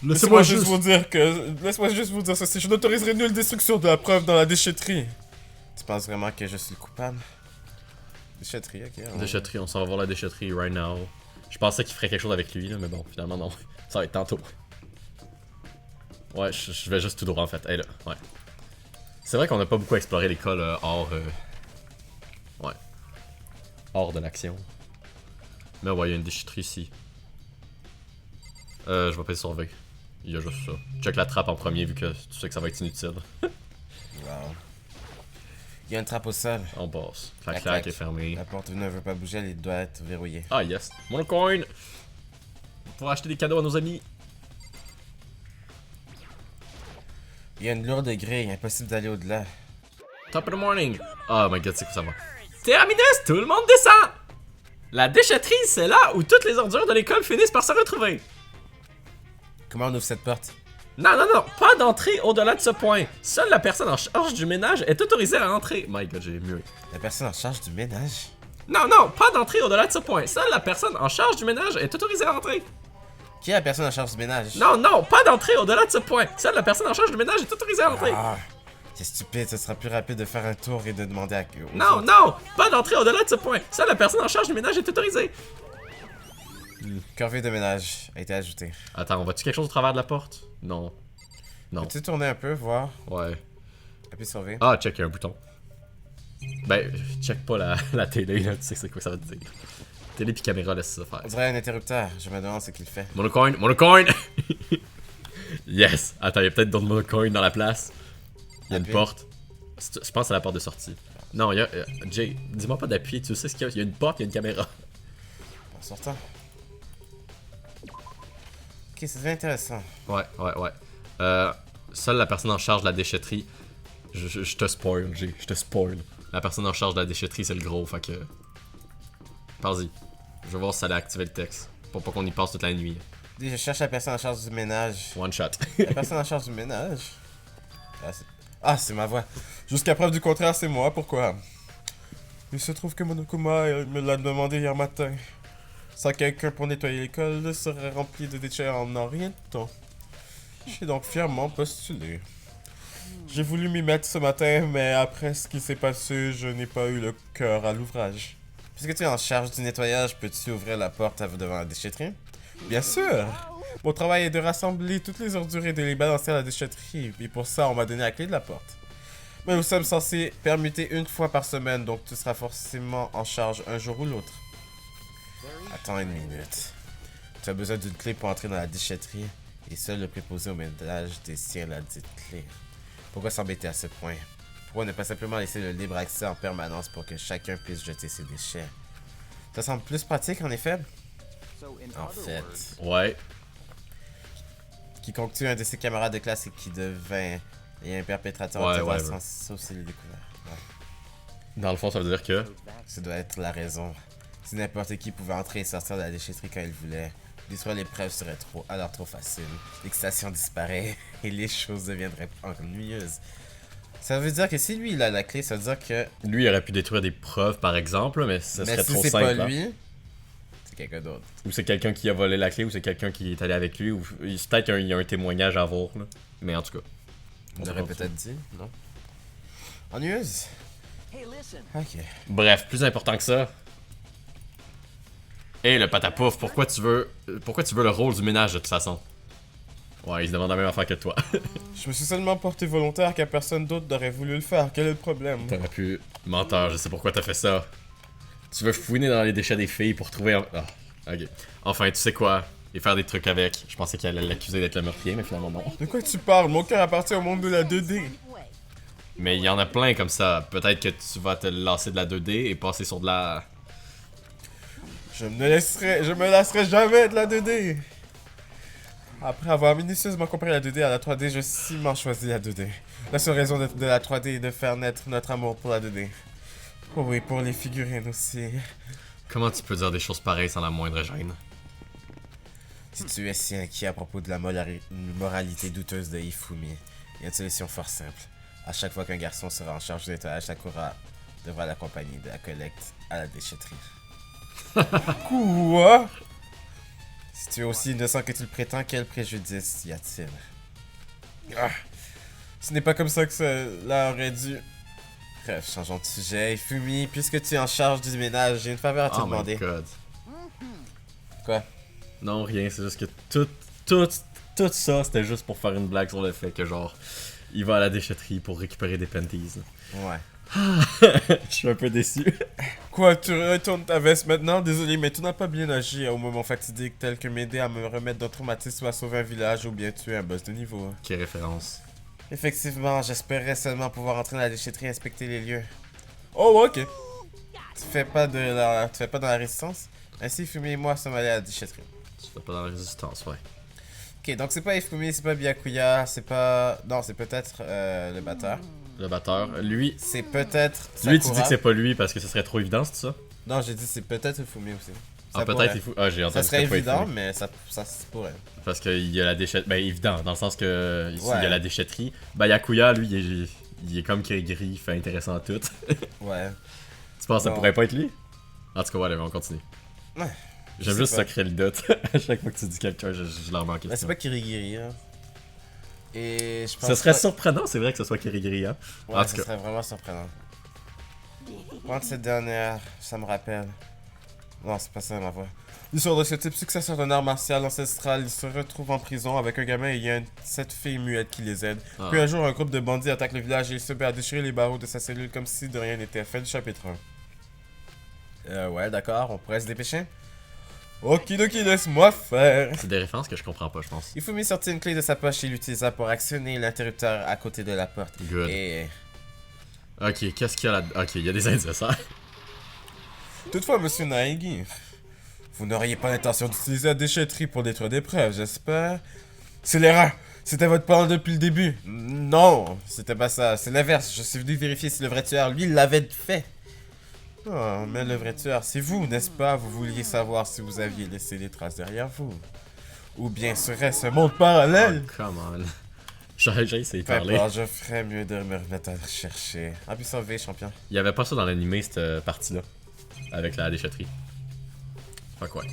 Laissez-moi juste vous dire que. Laisse-moi juste vous dire ceci. Je n'autoriserai nulle destruction de la preuve dans la déchetterie. Tu penses vraiment que je suis le coupable? Déchetterie, ok. Déchetterie, on s'en va voir la déchetterie right now. Je pensais qu'il ferait quelque chose avec lui, là, mais bon, finalement non. Ça va être tantôt. Ouais, je vais juste tout droit en fait. Hey là, ouais. C'est vrai qu'on a pas beaucoup exploré l'école hors. Ouais. Hors de l'action. Mais ouais, il y a une déchetterie ici. Je vais pas surveiller. Il y a juste ça. Check la trappe en premier vu que tu sais que ça va être inutile. Wow. Il y a une trappe au sol. On passe. La La claque claque. est fermée. La porte ne veut pas bouger, elle doit être verrouillée. Ah yes. Monocoin! Pour acheter des cadeaux à nos amis. Il y a une lourde grille, impossible d'aller au-delà. Top of the morning! Oh my god, c'est quoi ça va? Terminus, tout le monde descend! La déchetterie, c'est là où toutes les ordures de l'école finissent par se retrouver. Comment on ouvre cette porte? Non, non, non, pas d'entrée au-delà de ce point. Seule la personne en charge du ménage est autorisée à entrer. My god, j'ai mieux. La personne en charge du ménage? Non, non, pas d'entrée au-delà de ce point. Seule la personne en charge du ménage est autorisée à entrer. Qui est la personne en charge du ménage? Non, non, pas d'entrée au-delà de ce point. Seule la personne en charge du ménage est autorisée à entrer. Ah, c'est stupide, ce sera plus rapide de faire un tour et de demander à... aux Non, autres. non, pas d'entrée au-delà de ce point. Seule la personne en charge du ménage est autorisée. Corvée de ménage a été ajoutée. Attends, on va-tu quelque chose au travers de la porte? Non. Non. Peux-tu tourner un peu, voir? Ouais. Appuie sur V. Ah, check, il y a un bouton. Ben, check pas la télé, là, tu sais c'est quoi ça veut dire. Télé pis caméra, laisse ça faire. On dirait un interrupteur, je me demande ce qu'il fait. Monocoin, monocoin! Yes! Attends, il y a peut-être d'autres monocoins dans la place. Il y a une Appuie. porte. Je pense que c'est la porte de sortie. Non, il y a... Jay, dis-moi pas d'appuyer, tu sais ce qu'il y a. Il y a une porte, il y a une caméra. En sortant. Ok, c'est intéressant. Ouais. Seule la personne en charge de la déchetterie... Je te spoil, Jay, je te spoil. La personne en charge de la déchetterie, c'est le gros, fait que... Vas-y. Je vais voir si ça allait activer le texte. Pour pas qu'on y passe toute la nuit. Dis, je cherche la personne en charge du ménage. One shot. La personne en charge du ménage? C'est ma voix. Jusqu'à preuve du contraire, c'est moi. Pourquoi? Il se trouve que Monokuma me l'a demandé hier matin. Sans quelqu'un pour nettoyer l'école serait rempli de déchets en rien de temps. J'ai donc fièrement postulé. J'ai voulu m'y mettre ce matin, mais après ce qui s'est passé, je n'ai pas eu le cœur à l'ouvrage. Puisque tu es en charge du nettoyage, peux-tu ouvrir la porte devant la déchetterie? Bien sûr! Mon travail est de rassembler toutes les ordures et de les balancer à la déchetterie, et pour ça, on m'a donné la clé de la porte. Mais nous sommes censés permuter une fois par semaine, donc tu seras forcément en charge un jour ou l'autre. Attends une minute. Tu as besoin d'une clé pour entrer dans la déchetterie, et seul le préposé au ménage détient la dite clé. Pourquoi s'embêter à ce point? Pourquoi ne pas simplement laisser le libre accès en permanence pour que chacun puisse jeter ses déchets? Ça semble plus pratique en effet. En fait, Ouais. quiconque tue un de ses camarades de classe et qui devint un perpétrateur Ouais, de ouais, violence, sauf s'il est découvert. Ouais. Dans le fond, ça veut dire que... Ça doit être la raison. Si n'importe qui pouvait entrer et sortir de la déchetterie quand il voulait, Détruire les preuves serait alors trop facile. L'excitation disparaît et les choses deviendraient ennuyeuses. Ça veut dire que si lui il a la clé, ça veut dire que... Lui, il aurait pu détruire des preuves, par exemple, mais ça serait Mais si trop c'est simple. pas hein. lui, c'est quelqu'un d'autre. Ou c'est quelqu'un qui a volé la clé, ou c'est quelqu'un qui est allé avec lui, ou peut-être qu'il y a un témoignage à avoir, là. Mais en tout cas. On aurait peut-être dit, non? Ennuyeuse? Ok. Bref, plus important que ça. Hey, le patapouf, pourquoi tu veux le rôle du ménage de toute façon? Ouais, il se demande la même affaire que toi. Je me suis seulement porté volontaire car personne d'autre n'aurait voulu le faire. Quel est le problème? T'aurais pu... Menteur, je sais pourquoi t'as fait ça. Tu veux fouiner dans les déchets des filles pour trouver un... Ah, ok. Enfin, tu sais quoi? Et faire des trucs avec. Je pensais qu'elle allait l'accuser d'être le meurtrier, mais finalement non. De quoi tu parles? Mon cœur appartient au monde de la 2D. Mais il y en a plein comme ça. Peut-être que tu vas te lasser de la 2D et passer sur de la... Je me lasserai jamais de la 2D. Après avoir minutieusement comparé la 2D à la 3D, j'ai ciment choisi la 2D. La seule raison de la 3D est de faire naître notre amour pour la 2D. Oh oui, pour les figurines aussi. Comment tu peux dire des choses pareilles sans la moindre gêne? Si tu es si inquiet à propos de la moralité douteuse de Hifumi, il y a une solution fort simple. À chaque fois qu'un garçon sera en charge du nettoyage, Sakura devra l'accompagner de la collecte à la déchetterie. Quoi? Si tu es aussi innocent que tu le prétends, quel préjudice y a-t-il? Ah, ce n'est pas comme ça que cela aurait dû... Bref, changeons de sujet. Hifumi, puisque tu es en charge du ménage, j'ai une faveur à te Oh my demander. god. Quoi? Non, rien, c'est juste que tout ça, c'était juste pour faire une blague sur le fait que genre, il va à la déchetterie pour récupérer des panties. Ouais. Je suis un peu déçu. Quoi, tu retournes ta veste maintenant? Désolé, mais tu n'as pas bien agi au moment fatidique, tel que m'aider à me remettre d'un traumatisme ou à sauver un village ou bien tuer un boss de niveau. Quelle référence? Effectivement, j'espérais seulement pouvoir entrer dans la déchetterie et inspecter les lieux. Oh, ok. Tu fais pas dans la résistance? Ainsi, Fumi et moi sommes allés à la déchetterie. Tu fais pas dans la résistance, ouais. Ok, donc c'est pas Hifumi, c'est pas Byakuya, c'est pas... Non, c'est peut-être le batteur. Le batteur, lui... C'est peut-être Lui, tu Sakura. dis que c'est pas lui parce que ce serait trop évident, c'est ça? Non, j'ai dit c'est peut-être Hifumi aussi. Ah, Ça peut-être pourrait. il faut... Ah, j'ai entendu Ça que serait c'était pas évident, Hifumi. mais ça se pourrait. Parce qu'il y a la déchetterie... Ben, évident, dans le sens que ici, Ouais. il y a la déchetterie. Ben, Yakuya, lui, il est comme Kirigiri, il fait intéressant à tout. Ouais. Tu penses que ça Bon. pourrait pas être lui? En tout cas, ouais, on continue. Ouais. J'aime sais juste pas. ça créer le doute. À chaque fois que tu dis quelqu'un, je la remets en Mais c'est question. pas Kirigiri, hein. Et je pense Ce serait pas... surprenant, c'est vrai que ce soit Kirigiri, hein? Ouais, en tout ça cas. serait vraiment surprenant. Prendre cette dernière, ça me rappelle... Non, c'est pas ça ma voix. L'histoire de ce type, successeur d'un art martial ancestral, il se retrouve en prison avec un gamin et il y a cette fille muette qui les aide. Ah. Puis un jour, un groupe de bandits attaque le village et il se met à déchirer les barreaux de sa cellule comme si de rien n'était. Fin du chapitre 1. Ouais, d'accord, on pourrait se dépêcher? Okidoki, laisse-moi faire! C'est des références que je comprends pas, je pense. Hifumi sortit une clé de sa poche et l'utilisa pour actionner l'interrupteur à côté de la porte. Good. Et... Ok, qu'est-ce qu'il y a là? Ok, il y a des indices, hein? Toutefois, monsieur Naegi, vous n'auriez pas l'intention d'utiliser la déchetterie pour détruire des preuves, j'espère? C'est l'erreur! C'était votre plan depuis le début! Non, c'était pas ça, c'est l'inverse. Je suis venu vérifier si le vrai tueur, lui, l'avait fait. Oh, mais le vrai tueur, c'est vous, n'est-ce pas? Vous vouliez savoir si vous aviez laissé des traces derrière vous. Ou bien serait-ce un monde parallèle? Oh, come on. J'ai essayé de Peu parler. importe, je ferais mieux de me remettre à chercher. Appuie sur V, champion. Il y avait pas ça dans l'animé, cette partie-là. Avec la déchetterie. Fait quoi?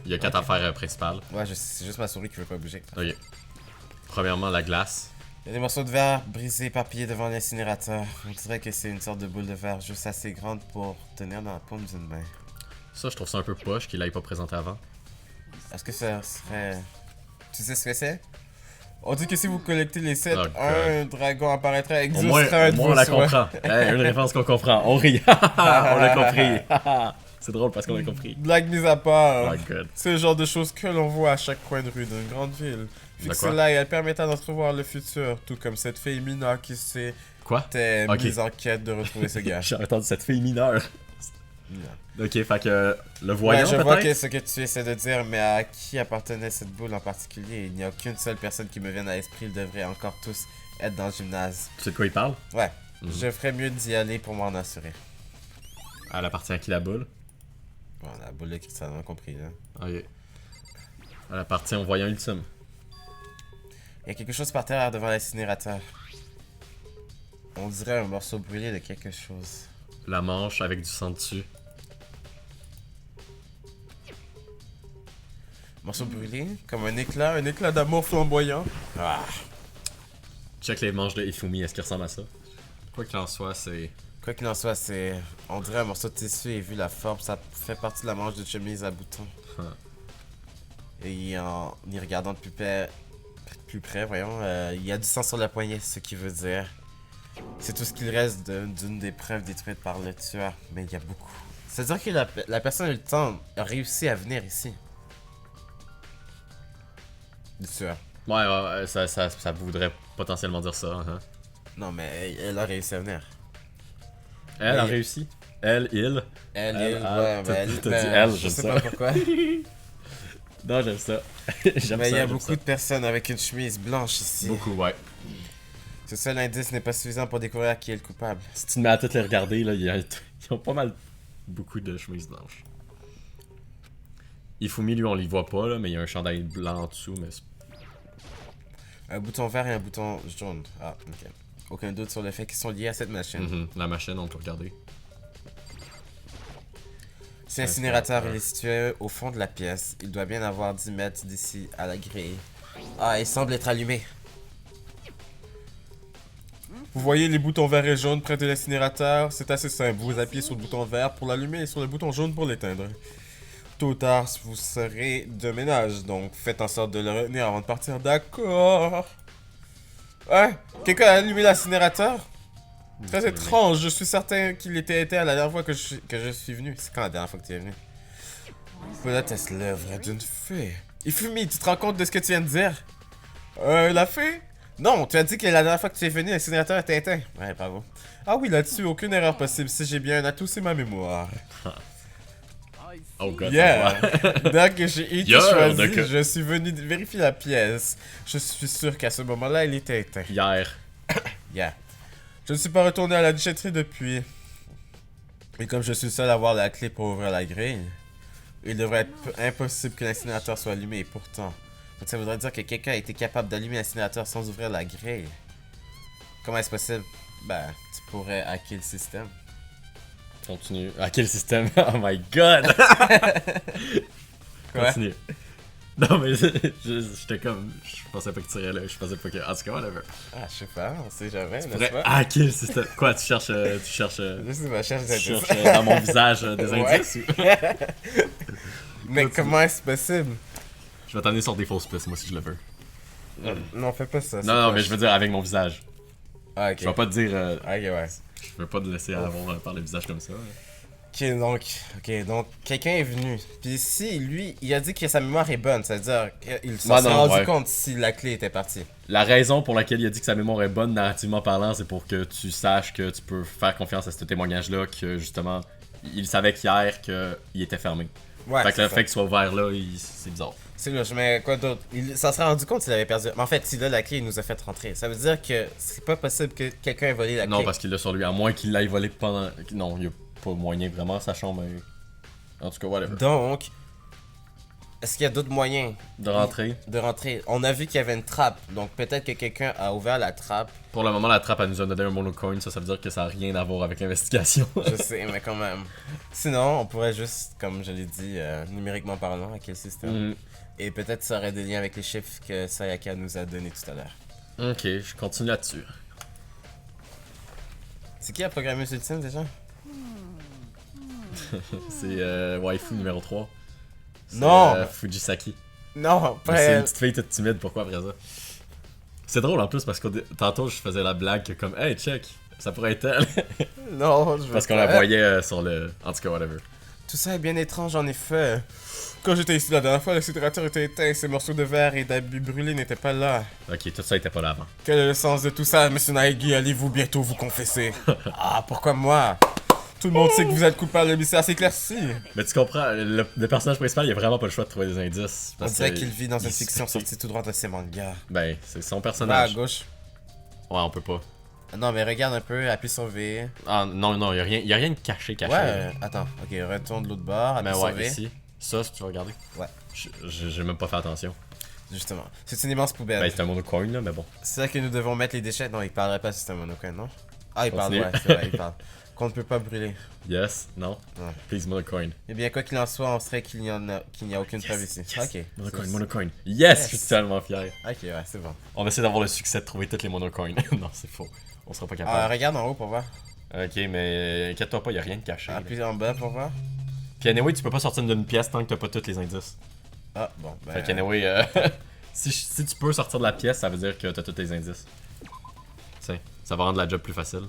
Il y a 4 affaires principales. Ouais, c'est juste ma souris qui veut pas bouger. Ok. Premièrement, la glace. Il y a des morceaux de verre brisés, éparpillés devant l'incinérateur. On dirait que c'est une sorte de boule de verre juste assez grande pour tenir dans la paume d'une main. Ça, je trouve ça un peu poche qu'il l'ait pas présenté avant. Est-ce que ça serait... Tu sais ce que c'est? On dit que si vous collectez les 7, Oh, God. un dragon apparaîtra et Au moins, exaucera un de on vos la souhaits. comprend. Hey, une référence qu'on comprend. On rit. on l'a compris. C'est drôle parce qu'on l'a compris. Blague mise à part, Oh, good. c'est le genre de choses que l'on voit à chaque coin de rue d'une grande ville. Fixe quoi? là et elle permettra d'entrevoir le futur, tout comme cette fille mineure qui s'était Quoi? Ok. mise en quête de retrouver ce gars. J'ai entendu cette fille mineure. Non. Ok, fait que le Ouais, voyant je vois que peut-être? ce que tu essaies de dire, mais à qui appartenait cette boule en particulier? Il n'y a aucune seule personne qui me vienne à l'esprit, ils devraient encore tous être dans le gymnase. Tu sais de quoi il parle? Ouais, Mhm. je ferais mieux d'y aller pour m'en assurer. Elle appartient à qui la boule? Bon, la boule de cristal, on a compris, là. Ok. À la partie en voyant ultime. Il y a quelque chose par terre devant l'incinérateur. On dirait un morceau brûlé de quelque chose. La manche avec du sang dessus. Morceau brûlé? Comme un éclat d'amour flamboyant. Ah. Check les manches de Ifumi, est-ce qu'il ressemble à ça? Quoi qu'il en soit, c'est... Quoi qu'il en soit, c'est... On dirait un morceau de tissu et vu la forme, ça fait partie de la manche de chemise à boutons. Et en y regardant de plus près, voyons, il y a du sang sur la poignée, ce qui veut dire... C'est tout ce qu'il reste d'une des preuves détruites par le tueur, mais il y a beaucoup. C'est-à-dire que la personne a eu le temps, a réussi à venir ici. Le tueur. Ouais, ça voudrait potentiellement dire ça, hein. Non, mais elle a réussi à venir. Elle a Mais- réussi. Elle, il. Elle, t'as ben, dit ben, elle, je j'aime sais ça. pas pourquoi. Non, j'aime ça. J'aime Mais il y a j'aime beaucoup de personnes avec une chemise blanche ici. Beaucoup, ouais. Ce seul indice n'est pas suffisant pour découvrir qui est le coupable. Si tu te mets à toutes les regarder, là, ils ont pas mal... Beaucoup de chemises blanches. Ifumi, lui, on les voit pas, là, mais il y a un chandail blanc en dessous, mais... Un bouton vert et un bouton jaune. Ah, ok. Aucun doute sur le fait qu'ils sont liés à cette machine. Mhm, la machine, on peut regarder. Si l'incinérateur il est situé au fond de la pièce, il doit bien avoir 10 mètres d'ici à la grille. Ah, il semble être allumé. Vous voyez les boutons verts et jaunes près de l'incinérateur? C'est assez simple. Vous appuyez sur le bouton vert pour l'allumer et sur le bouton jaune pour l'éteindre. Tôt ou tard, vous serez de ménage, donc faites en sorte de le retenir avant de partir, d'accord? Ouais, quelqu'un a allumé l'incinérateur? Très étrange, je suis certain qu'il était éteint la dernière fois que je suis venu. C'est quand la dernière fois que tu es venu? Peut-être est-ce l'œuvre d'une fée. Ifumi, tu te rends compte de ce que tu viens de dire? La fée? Non, tu as dit que la dernière fois que tu es venu, l'incinérateur était éteint. Ouais, bravo. Ah oui, là-dessus, aucune erreur possible. Si j'ai bien un atout, c'est ma mémoire. Oh god, Yeah! ça va. Dès que j'ai été Yeah, choisi, d'accord. je suis venu vérifier la pièce. Je suis sûr qu'à ce moment-là, il était éteint. Hier. Yeah. Je ne suis pas retourné à la déchetterie depuis. Et comme je suis le seul à avoir la clé pour ouvrir la grille, il devrait être impossible que l'incinérateur soit allumé. Et pourtant, donc ça voudrait dire que quelqu'un a été capable d'allumer l'incinérateur sans ouvrir la grille. Comment est-ce possible? Ben, tu pourrais hacker le système. Continue. Ah, quel système? Oh my god! Quoi? Continue. Non, mais j'étais comme... Je pensais pas que tu irais là. Je pensais pas que... En tout cas, whatever. Ah, je sais pas, on sait jamais, n'est-ce Bref. pas? Ah, quel système? Quoi, tu cherches... Je sais pas, cherche des tu indices. cherches dans mon visage des Ouais. indices ou... Mais comment est-ce possible? Je vais t'amener sur des fausses pistes, moi, si je le veux. Non, fais pas ça. c'est Non, non, pas- mais je veux dire avec mon visage. Ah, ok. Je vais pas te dire... Ok, ouais. Je veux pas te laisser avoir par le visage comme ça. Ok, donc quelqu'un est venu. Puis si lui, il a dit que sa mémoire est bonne, c'est-à-dire qu'il s'en Ouais, s'est non, rendu ouais. compte si la clé était partie. La raison pour laquelle il a dit que sa mémoire est bonne, narrativement parlant, c'est pour que tu saches que tu peux faire confiance à ce témoignage-là, que justement, il savait qu'hier qu'il était fermé. Ouais, Fait que c'est le ça. fait qu'il soit ouvert là, c'est bizarre. C'est louche, mais quoi d'autre? Il s'en serait rendu compte s'il avait perdu. Mais en fait, s'il a la clé, il nous a fait rentrer. Ça veut dire que c'est pas possible que quelqu'un ait volé la clé. Non, parce qu'il l'a sur lui, à moins qu'il l'aille volé pendant... Non, il y a pas moyen vraiment, sachant, mais... En tout cas, whatever. Donc, est-ce qu'il y a d'autres moyens De rentrer. de rentrer? On a vu qu'il y avait une trappe, donc peut-être que quelqu'un a ouvert la trappe. Pour le moment, la trappe, elle nous a donné un monocoin, ça veut dire que ça a rien à voir avec l'investigation. Je sais, mais quand même. Sinon, on pourrait juste, comme je l'ai dit, numériquement parlant, hacker le système. Mhm. Et peut-être ça aurait des liens avec les chiffres que Sayaka nous a donnés tout à l'heure. Ok, je continue là-dessus. C'est qui a programmé ce ultime déjà? C'est waifu numéro 3. C'est, Non! Fujisaki. Non, Mais pas c'est une elle. petite fille toute timide, pourquoi après ça? C'est drôle en plus parce que tantôt je faisais la blague que comme hey check, ça pourrait être elle. Non, je veux Parce qu'on pas. la voyait sur le. En tout cas, whatever. Tout ça est bien étrange en effet. Quand j'étais ici la dernière fois, l'incinérateur était éteint, ces morceaux de verre et d'habits brûlés n'étaient pas là. Ok, tout ça était pas là avant. Quel est le sens de tout ça, monsieur Naegi? Allez-vous bientôt vous confesser? Ah, pourquoi moi? Tout le monde sait que vous êtes coupable, le mystère s'éclaircit. Mais tu comprends, le personnage principal, il a vraiment pas le choix de trouver des indices. On parce dirait que qu'il vit dans une il- fiction sortie tout droit de ses mangas. Ben, c'est son Va à personnage. gauche. Ouais, on peut pas. Non, mais regarde un peu, appuie sur V. Ah non, non, y a rien de caché. Ouais, attends, ok, retourne de l'autre bord, appuie Mais sur ouais, V. ici. Ça, si tu veux regarder. Ouais. J'ai même pas fait attention. Justement. C'est une immense poubelle. Ben, c'est un monocoin là, mais bon. C'est là que nous devons mettre les déchets. Non, il parlerait pas si c'est un monocoin, non? Ah, il parle, Continue. ouais, c'est vrai, il parle. Qu'on ne peut pas brûler. Yes, non. Ouais. Please, monocoin. Eh bien, quoi qu'il en soit, on serait qu'il n'y a aucune preuve ici. Ok. Monocoin, C'est- monocoin. Yes, Yes. je suis tellement fier. Ok, ouais, c'est bon. On va essayer d'avoir le succès de trouver toutes les monocoins. Non, c'est faux. On sera pas Ah, capable. regarde en haut pour voir. Ok, mais inquiète-toi pas, y a rien de caché. Ah, là. plus en bas pour voir. Puis anyway, tu peux pas sortir d'une pièce tant que t'as pas tous les indices. Ah, bon, ben. Fait qu'anyway, si tu peux sortir de la pièce, ça veut dire que t'as tous les indices. Tiens, ça va rendre la job plus facile.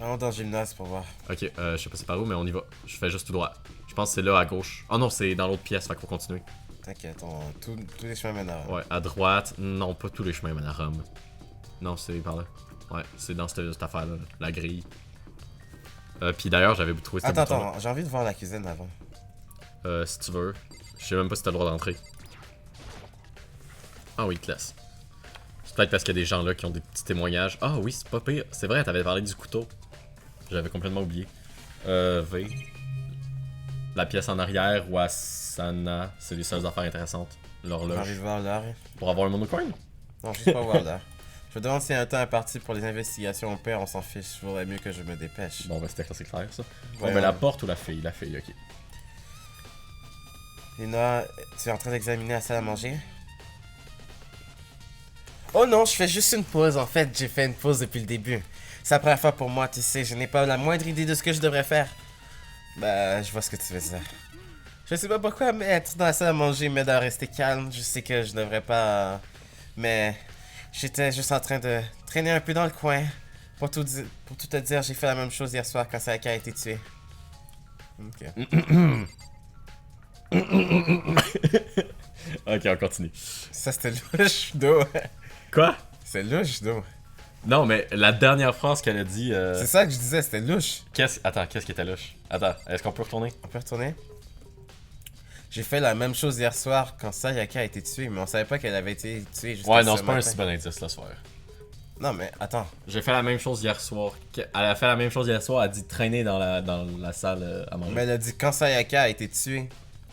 Allons dans le gymnase pour voir. Ok, je sais pas c'est par où, mais on y va. Je fais juste tout droit. Je pense que c'est là à gauche. Oh non, c'est dans l'autre pièce, fait qu'il faut continuer. T'inquiète, tous les chemins mènent à Rome. Ouais, à droite. Non, pas tous les chemins mènent à Rome. Non, c'est par là. Ouais, c'est dans cette affaire-là, la grille. Puis d'ailleurs, j'avais trouvé ce bouton-là. Attends, j'ai envie de voir la cuisine avant. Si tu veux. Je sais même pas si t'as le droit d'entrer. Ah oui, il te laisse. C'est peut-être parce qu'il y a des gens là qui ont des petits témoignages. Ah oui, c'est pas pire. C'est vrai, t'avais parlé du couteau. J'avais complètement oublié. V. La pièce en arrière, Wasana. C'est les seules affaires intéressantes. J'ai envie L'horloge. de voir l'heure. Pour avoir un monocoin? Non, juste pas voir l'heure. Je me demande s'il y a un temps imparti pour les investigations au père, on s'en fiche. Il vaudrait mieux que je me dépêche. Bon, ben c'était c'est clair ça. Bon, Ouais, ben la ouais. porte ou la fille? La fille, ok. Lina, tu es en train d'examiner la salle à manger? Oh non, je fais juste une pause. En fait, j'ai fait une pause depuis le début. C'est la première fois pour moi, tu sais. Je n'ai pas la moindre idée de ce que je devrais faire. Bah, je vois ce que tu veux dire. Je sais pas pourquoi, mais être dans la salle à manger m'aide à rester calme. Je sais que je devrais pas... Mais j'étais juste en train de traîner un peu dans le coin. Pour tout te dire, j'ai fait la même chose hier soir quand Sayaka a été tué. Ok. Ok, on continue. Ça, c'était louche d'eau. Quoi? C'est louche d'eau. Non, mais la dernière phrase qu'elle a dit. C'est ça que je disais, c'était louche. Attends, qu'est-ce qui était louche? Attends, est-ce qu'on peut retourner? On peut retourner? J'ai fait la même chose hier soir quand Sayaka a été tuée, mais on savait pas qu'elle avait été tuée jusqu'à Ouais, non, ce c'est pas un matin. si bon indice là, soir. Non, mais attends. J'ai fait la même chose hier soir. Elle a fait la même chose hier soir, elle a dit traîner dans la salle à manger. Mais elle a dit quand Sayaka a été tuée.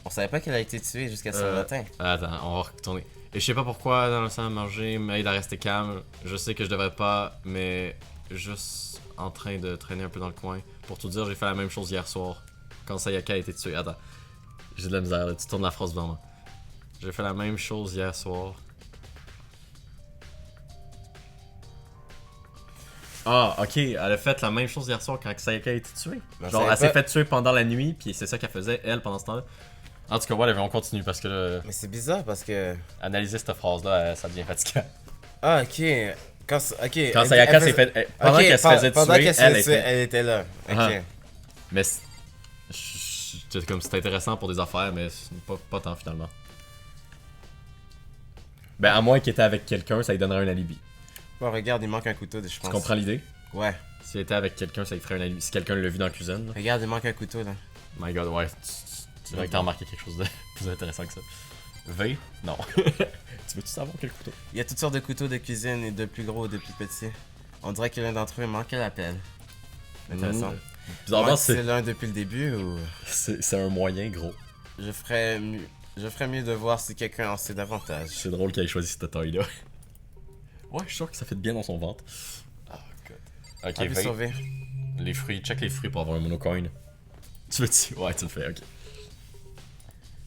On savait pas qu'elle a été tuée jusqu'à ce matin. Attends, on va retourner. Et je sais pas pourquoi dans la salle à manger m'aide à rester calme. Je sais que je devrais pas, mais juste en train de traîner un peu dans le coin. Pour tout dire, j'ai fait la même chose hier soir. Quand Sayaka a été tuée. Attends, j'ai de la misère là, tu tournes la phrase devant moi. J'ai fait la même chose hier soir. Ah, ok, elle a fait la même chose hier soir quand Sayaka a été tuée. Mais on Genre, savait elle s'est pas- fait tuer pendant la nuit, puis c'est ça qu'elle faisait, elle, pendant ce temps-là. En tout cas, voilà, on continue parce que là, Mais c'est bizarre parce que. analyser cette phrase-là, ça devient fatigant. Ah, ok. Quand Quand Sayaka s'est fait. Pendant qu'elle se faisait pendant tuer, qu'elle se elle faisait tuer, était. elle était là. Ok. Ah. Mais c'est comme c'est intéressant pour des affaires, mais pas tant finalement. Ben, à moins qu'il était avec quelqu'un, ça lui donnerait un alibi. Bon, regarde, il manque un couteau, je Tu pense. comprends l'idée? Ouais. S'il était avec quelqu'un, ça lui ferait un alibi. Si quelqu'un l'a vu dans la cuisine, là. Regarde, il manque un couteau, là. My god, ouais. Tu dirais que t'as remarqué quelque chose de plus intéressant que ça. V? Non. Tu veux-tu savoir quel couteau? Il y a toutes sortes de couteaux de cuisine, et de plus gros et de plus petits. On dirait que l'un d'entre eux manquait la pelle. Intéressant. Bizarrement, Moi, c'est c'est l'un depuis le début ou... c'est un moyen gros. Je ferais mieux de voir si quelqu'un en sait davantage. C'est drôle qu'elle ait choisi cette taille-là. Ouais, je suis sûr que ça fait bien dans son ventre. Ah, god. Ok, Envie de V. sauver. Les fruits, check les fruits pour avoir un monocoin. Tu veux-tu? Ouais, tu le fais, ok.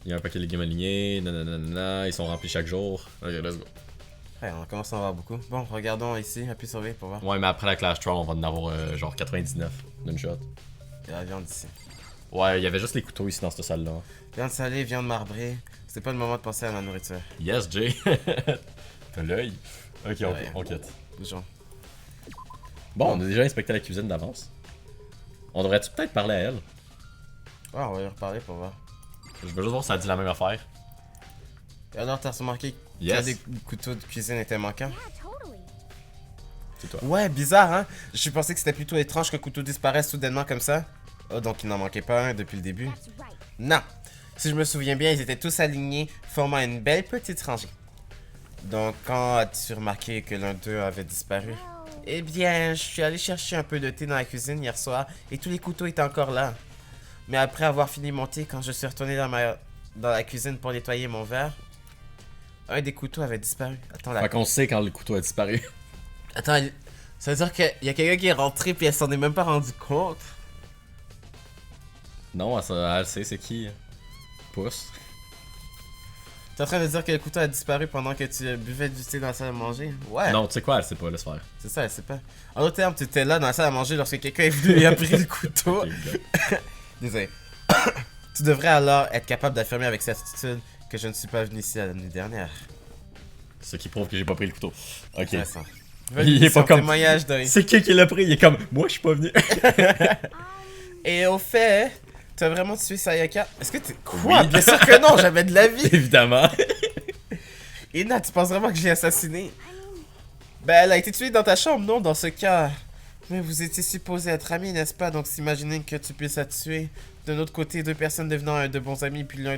Il y a un paquet de légumes alignés, nanana, ils sont remplis chaque jour. Ok, let's go. Ouais, on commence à en avoir beaucoup. Bon, regardons ici, appuie sur V pour voir. Ouais, mais après la Clash Troll, on va en avoir genre 99 d'une shot. Il y a la viande ici. Ouais, il y avait juste les couteaux ici dans cette salle-là. Viande salée, viande marbrée. C'est pas le moment de penser à la nourriture. Yes, Jay! T'as l'œil. Ok, Ouais. on quitte. Bougeons. Bon, on a déjà inspecté la cuisine d'avance. On devrait-tu peut-être parler à elle? Ouais, on va lui reparler pour voir. Je veux juste voir si elle dit la même affaire. Et alors, t'as remarqué que Yes. des couteaux de cuisine étaient manquants? Yeah, totally. C'est toi. Ouais, bizarre, hein? Je pensais que c'était plutôt étrange qu'un couteau disparaisse soudainement comme ça. Oh, donc il n'en manquait pas un depuis le début. That's right. Non! Si je me souviens bien, ils étaient tous alignés, formant une belle petite rangée. Donc, quand as-tu remarqué que l'un d'eux avait disparu? Eh bien, je suis allé chercher un peu de thé dans la cuisine hier soir et tous les couteaux étaient encore là. Mais après avoir fini mon thé, quand je suis retourné dans dans la cuisine pour nettoyer mon verre. Un des couteaux avait disparu. Attends, là. Fait qu'on sait quand le couteau a disparu. Attends, ça veut dire qu'il y a quelqu'un qui est rentré puis elle s'en est même pas rendu compte. Non, elle sait c'est qui. Pousse. T'es en train de dire que le couteau a disparu pendant que tu buvais du thé dans la salle à manger? Ouais. Non, tu sais quoi, elle sait pas, laisse faire. C'est ça, elle sait pas. En d'autres termes, tu étais là dans la salle à manger lorsque quelqu'un est venu et a pris le couteau. Ok, good. Désolé. Tu devrais alors être capable d'affirmer avec certitude que je ne suis pas venu ici la nuit dernière. Ce qui prouve que j'ai pas pris le couteau. Ok. Intéressant. Il est pas comme. Témoignage de... C'est qui l'a pris? Il est comme. Moi, je suis pas venu. Et au fait, tu as vraiment tué Sayaka? Est-ce que tu... Quoi? Bien sûr que non, j'avais de la vie! Évidemment. Ina, tu penses vraiment que je l'ai assassinée? Ben, elle a été tuée dans ta chambre, non, dans ce cas. Mais vous étiez supposés être amis, n'est-ce pas? Donc s'imaginer que tu puisses la tuer. D'un autre côté, deux personnes devenant de bons amis, puis l'un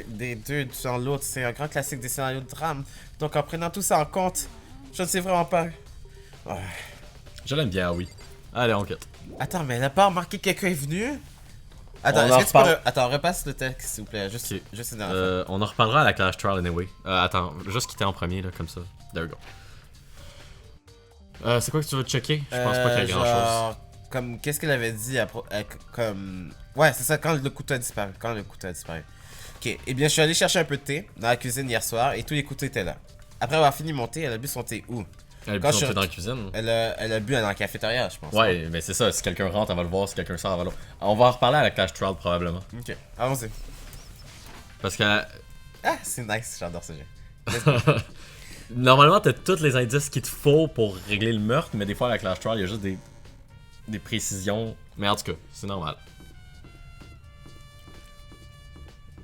des deux tuant l'autre, c'est un grand classique des scénarios de drame. Donc en prenant tout ça en compte, je ne sais vraiment pas. Ouais. Je l'aime bien, oui. Allez, on quitte. Attends, mais elle a pas remarqué que quelqu'un est venu? Attends, On est-ce en que tu peux... reparle. Attends, repasse le texte, s'il vous plaît. Juste, Ok. juste une dernière fois. On en reparlera à la Clash Trial anyway. Attends, juste quitter en premier, là, comme ça. There we go. C'est quoi que tu veux checker? Je pense pas qu'il y ait grand chose. Genre, comme, qu'est-ce qu'elle avait dit comme... Ouais, c'est ça, quand le couteau a disparu. Ok, eh bien, je suis allé chercher un peu de thé dans la cuisine hier soir et tous les couteaux étaient là. Après avoir fini mon thé, elle a bu son thé où? Elle Quand est je suis dans la cuisine. Elle a bu dans la cafétéria, je pense. Ouais, mais c'est ça. Si quelqu'un rentre, elle va le voir. Si quelqu'un sort, elle va le voir. On va en reparler à la Clash Trial probablement. Ok, allons-y. Parce que. Ah, c'est nice, j'adore ce jeu. Normalement, t'as tous les indices qu'il te faut pour régler le meurtre, mais des fois, à la Clash Trial, il y a juste des précisions. Mais en tout cas, c'est normal.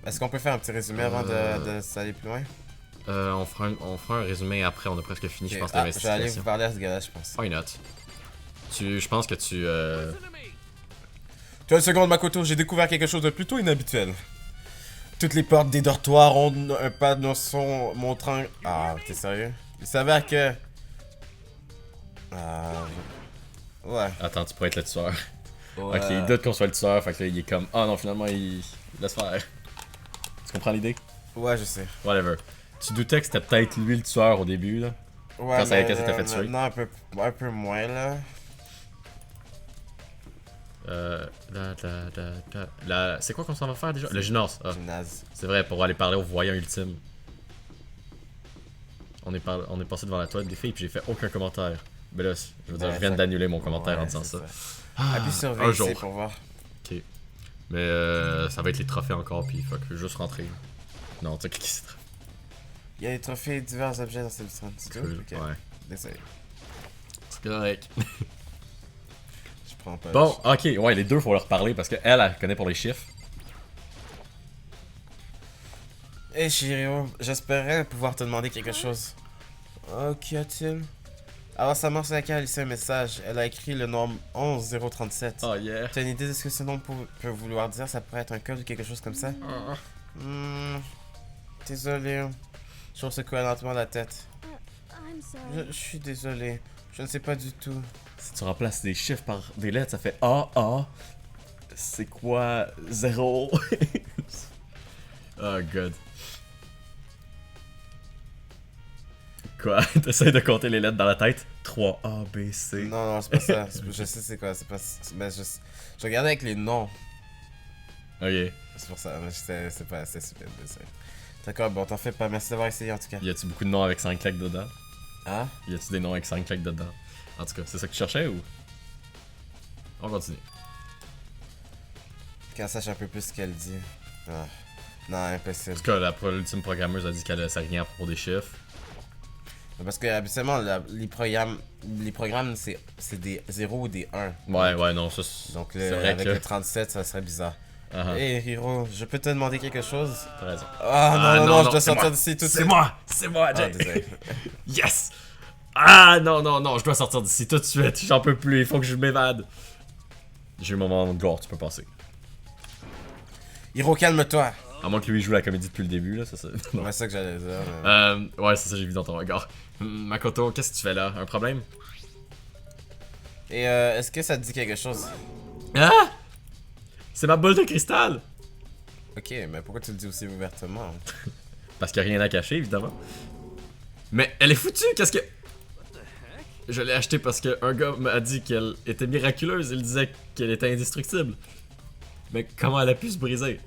Est-ce qu'on peut faire un petit résumé avant de s'aller plus loin? On fera un résumé après, on a presque fini, je pense, Je vais aller l'investigation. vous parler à ce gars-là, je pense. Why not? Je pense que tu. Tu as une seconde, Makoto, j'ai découvert quelque chose de plutôt inhabituel. Toutes les portes des dortoirs ont un panneau son montrant... Ah, t'es sérieux? Il s'avère que... Ouais. Attends, tu pourrais être le tueur. Ouais. Ok, il doute qu'on soit le tueur, fait que là, il est comme. Ah non, finalement, il. Laisse faire. Tu comprends l'idée? Ouais, je sais. Whatever. Tu doutais que c'était peut-être lui le tueur au début, là? Ouais, Quand Sayaka s'était fait tuer. Non, un peu moins, là. C'est quoi qu'on s'en va faire déjà? Le gymnase. Ah, Gymnase. c'est vrai, pour aller parler au voyant ultime. On est passé devant la toilette des filles, puis j'ai fait aucun commentaire. Mais là, je veux dire, Ouais, je viens ça- d'annuler mon commentaire Ouais, en disant c'est ça. Appuie sur un V jour. ici pour voir. Ok. Mais ça va être les trophées encore, puis faut que je juste rentrer. Non, tu as cliqué sur trophées. Il y a des trophées et divers objets dans cette vitrine. C'est tout? Cool. Ok. Ouais. Désolé. C'est correct. Je prends pas. Bon, ok, ouais, les deux, faut leur parler parce qu'elle, elle connaît pour les chiffres. Hey Shiryu, j'espérais pouvoir te demander quelque chose. Oh, qu'y a-t-il? Alors Samar Sayaka a laissé un message. Elle a écrit le nombre 11037. Oh yeah. Tu as une idée de ce que ce nom peut vouloir dire? Ça pourrait être un code ou quelque chose comme ça? Désolé. Je secoue lentement la tête. I'm sorry. Je suis désolé. Je ne sais pas du tout. Si tu remplaces des chiffres par des lettres, ça fait A, A. C'est quoi 0? Oh god. Quoi? T'essayes de compter les lettres dans la tête? 3 A, B, C. Non, non, c'est pas ça. Je sais c'est quoi. C'est pas. Mais je regardais avec les noms. Ok. C'est pour ça. Mais c'est pas assez super. Désolé. D'accord, bon, t'en fais pas. Merci d'avoir essayé en tout cas. Y a-tu beaucoup de noms avec 5 claques dedans? Hein? Y a-tu des noms avec 5 claques dedans? En tout cas, c'est ça que tu cherchais ou? On continue. Qu'elle sache un peu plus ce qu'elle dit. Ah. Non, impossible. En tout cas, l'ultime programmeuse a dit qu'elle savait rien à propos des chiffres. Parce que habituellement, les programmes c'est des 0 ou des 1. Ouais, non, ça Donc c'est vrai avec que. le 37, ça serait bizarre. Ah, Hey Hiro, je peux te demander quelque chose? T'as raison. Ah non, je dois c'est sortir moi. d'ici tout de C'est suite. moi, Ah, Jay. désolé. Yes! Ah non, je dois sortir d'ici tout de suite, j'en peux plus, il faut que je m'évade. J'ai eu mon moment de gloire, tu peux passer. Hiro, calme-toi. À moins que lui joue la comédie depuis le début, là, ça c'est. Non. Ouais, c'est ça que j'allais dire. Mais... Ouais, c'est ça, j'ai vu dans ton regard. Makoto, qu'est-ce que tu fais là? Un problème? Et est-ce que ça te dit quelque chose? Ah! C'est ma boule de cristal! Ok, mais pourquoi tu le dis aussi ouvertement? Parce qu'il n'y a rien à cacher, évidemment. Mais elle est foutue, qu'est-ce que... Je l'ai achetée parce qu'un gars m'a dit qu'elle était miraculeuse. Il disait qu'elle était indestructible. Mais comment elle a pu se briser?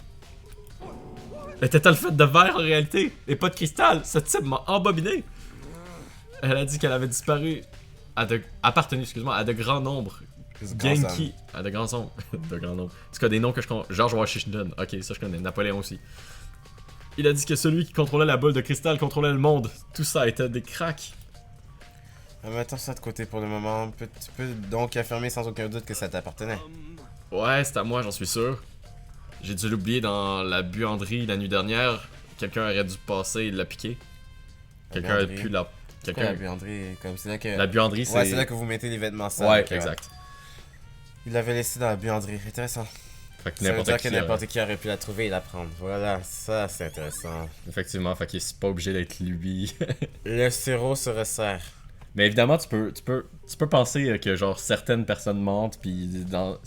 Était-elle faite de verre en réalité? Et pas de cristal? Ce type m'a embobiné. Elle a dit qu'elle avait disparu appartenu, excuse-moi, à de grands nombres. Genki. À de grands nombres. De grands nombres. En tout cas, des noms que je connais. George Washington. Ok, ça je connais. Napoléon aussi. Il a dit que celui qui contrôlait la boule de cristal contrôlait le monde. Tout ça était des cracks. Mettons ça de côté pour le moment. Tu peux donc affirmer sans aucun doute que ça t'appartenait. Ouais, c'est à moi, j'en suis sûr. J'ai dû l'oublier dans la buanderie la nuit dernière. Quelqu'un aurait dû passer et l'a piqué. Quelqu'un a pu la... Quelqu'un... La buanderie, comme c'est là que... La buanderie, c'est... Ouais, c'est là que vous mettez les vêtements sales. Ouais, okay, exact. Il l'avait laissé dans la buanderie. Intéressant. Fait que Ça veut dire que n'importe aurait... qui aurait pu la trouver et la prendre. Voilà, ça c'est intéressant. Effectivement, fait qu'il est pas obligé d'être lui. Le sirop se resserre. Mais évidemment, tu peux penser que genre certaines personnes mentent, puis dans...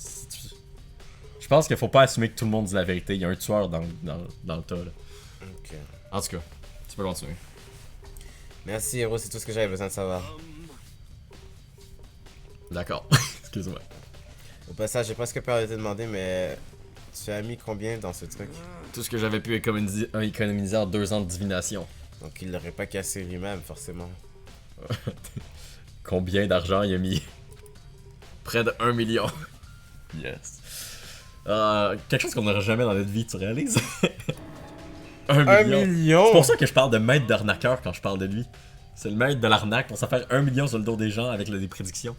Je pense qu'il faut pas assumer que tout le monde dit la vérité. Il y a un tueur dans le tas, là. Ok. En tout cas, tu peux continuer. Merci, héros, c'est tout ce que j'avais besoin de savoir. D'accord. Excuse-moi. Au passage, j'ai presque peur de te demander, mais tu as mis combien dans ce truc? Tout ce que j'avais pu économiser en 2 ans de divination. Donc il l'aurait pas cassé lui-même, forcément. Combien d'argent il a mis? Près de 1 million. Yes. Quelque chose qu'on n'aurait jamais dans notre vie, tu réalises? 1 million? C'est pour ça que je parle de maître d'arnaqueur quand je parle de lui. C'est le maître de l'arnaque pour ça faire 1 million sur le dos des gens avec des prédictions.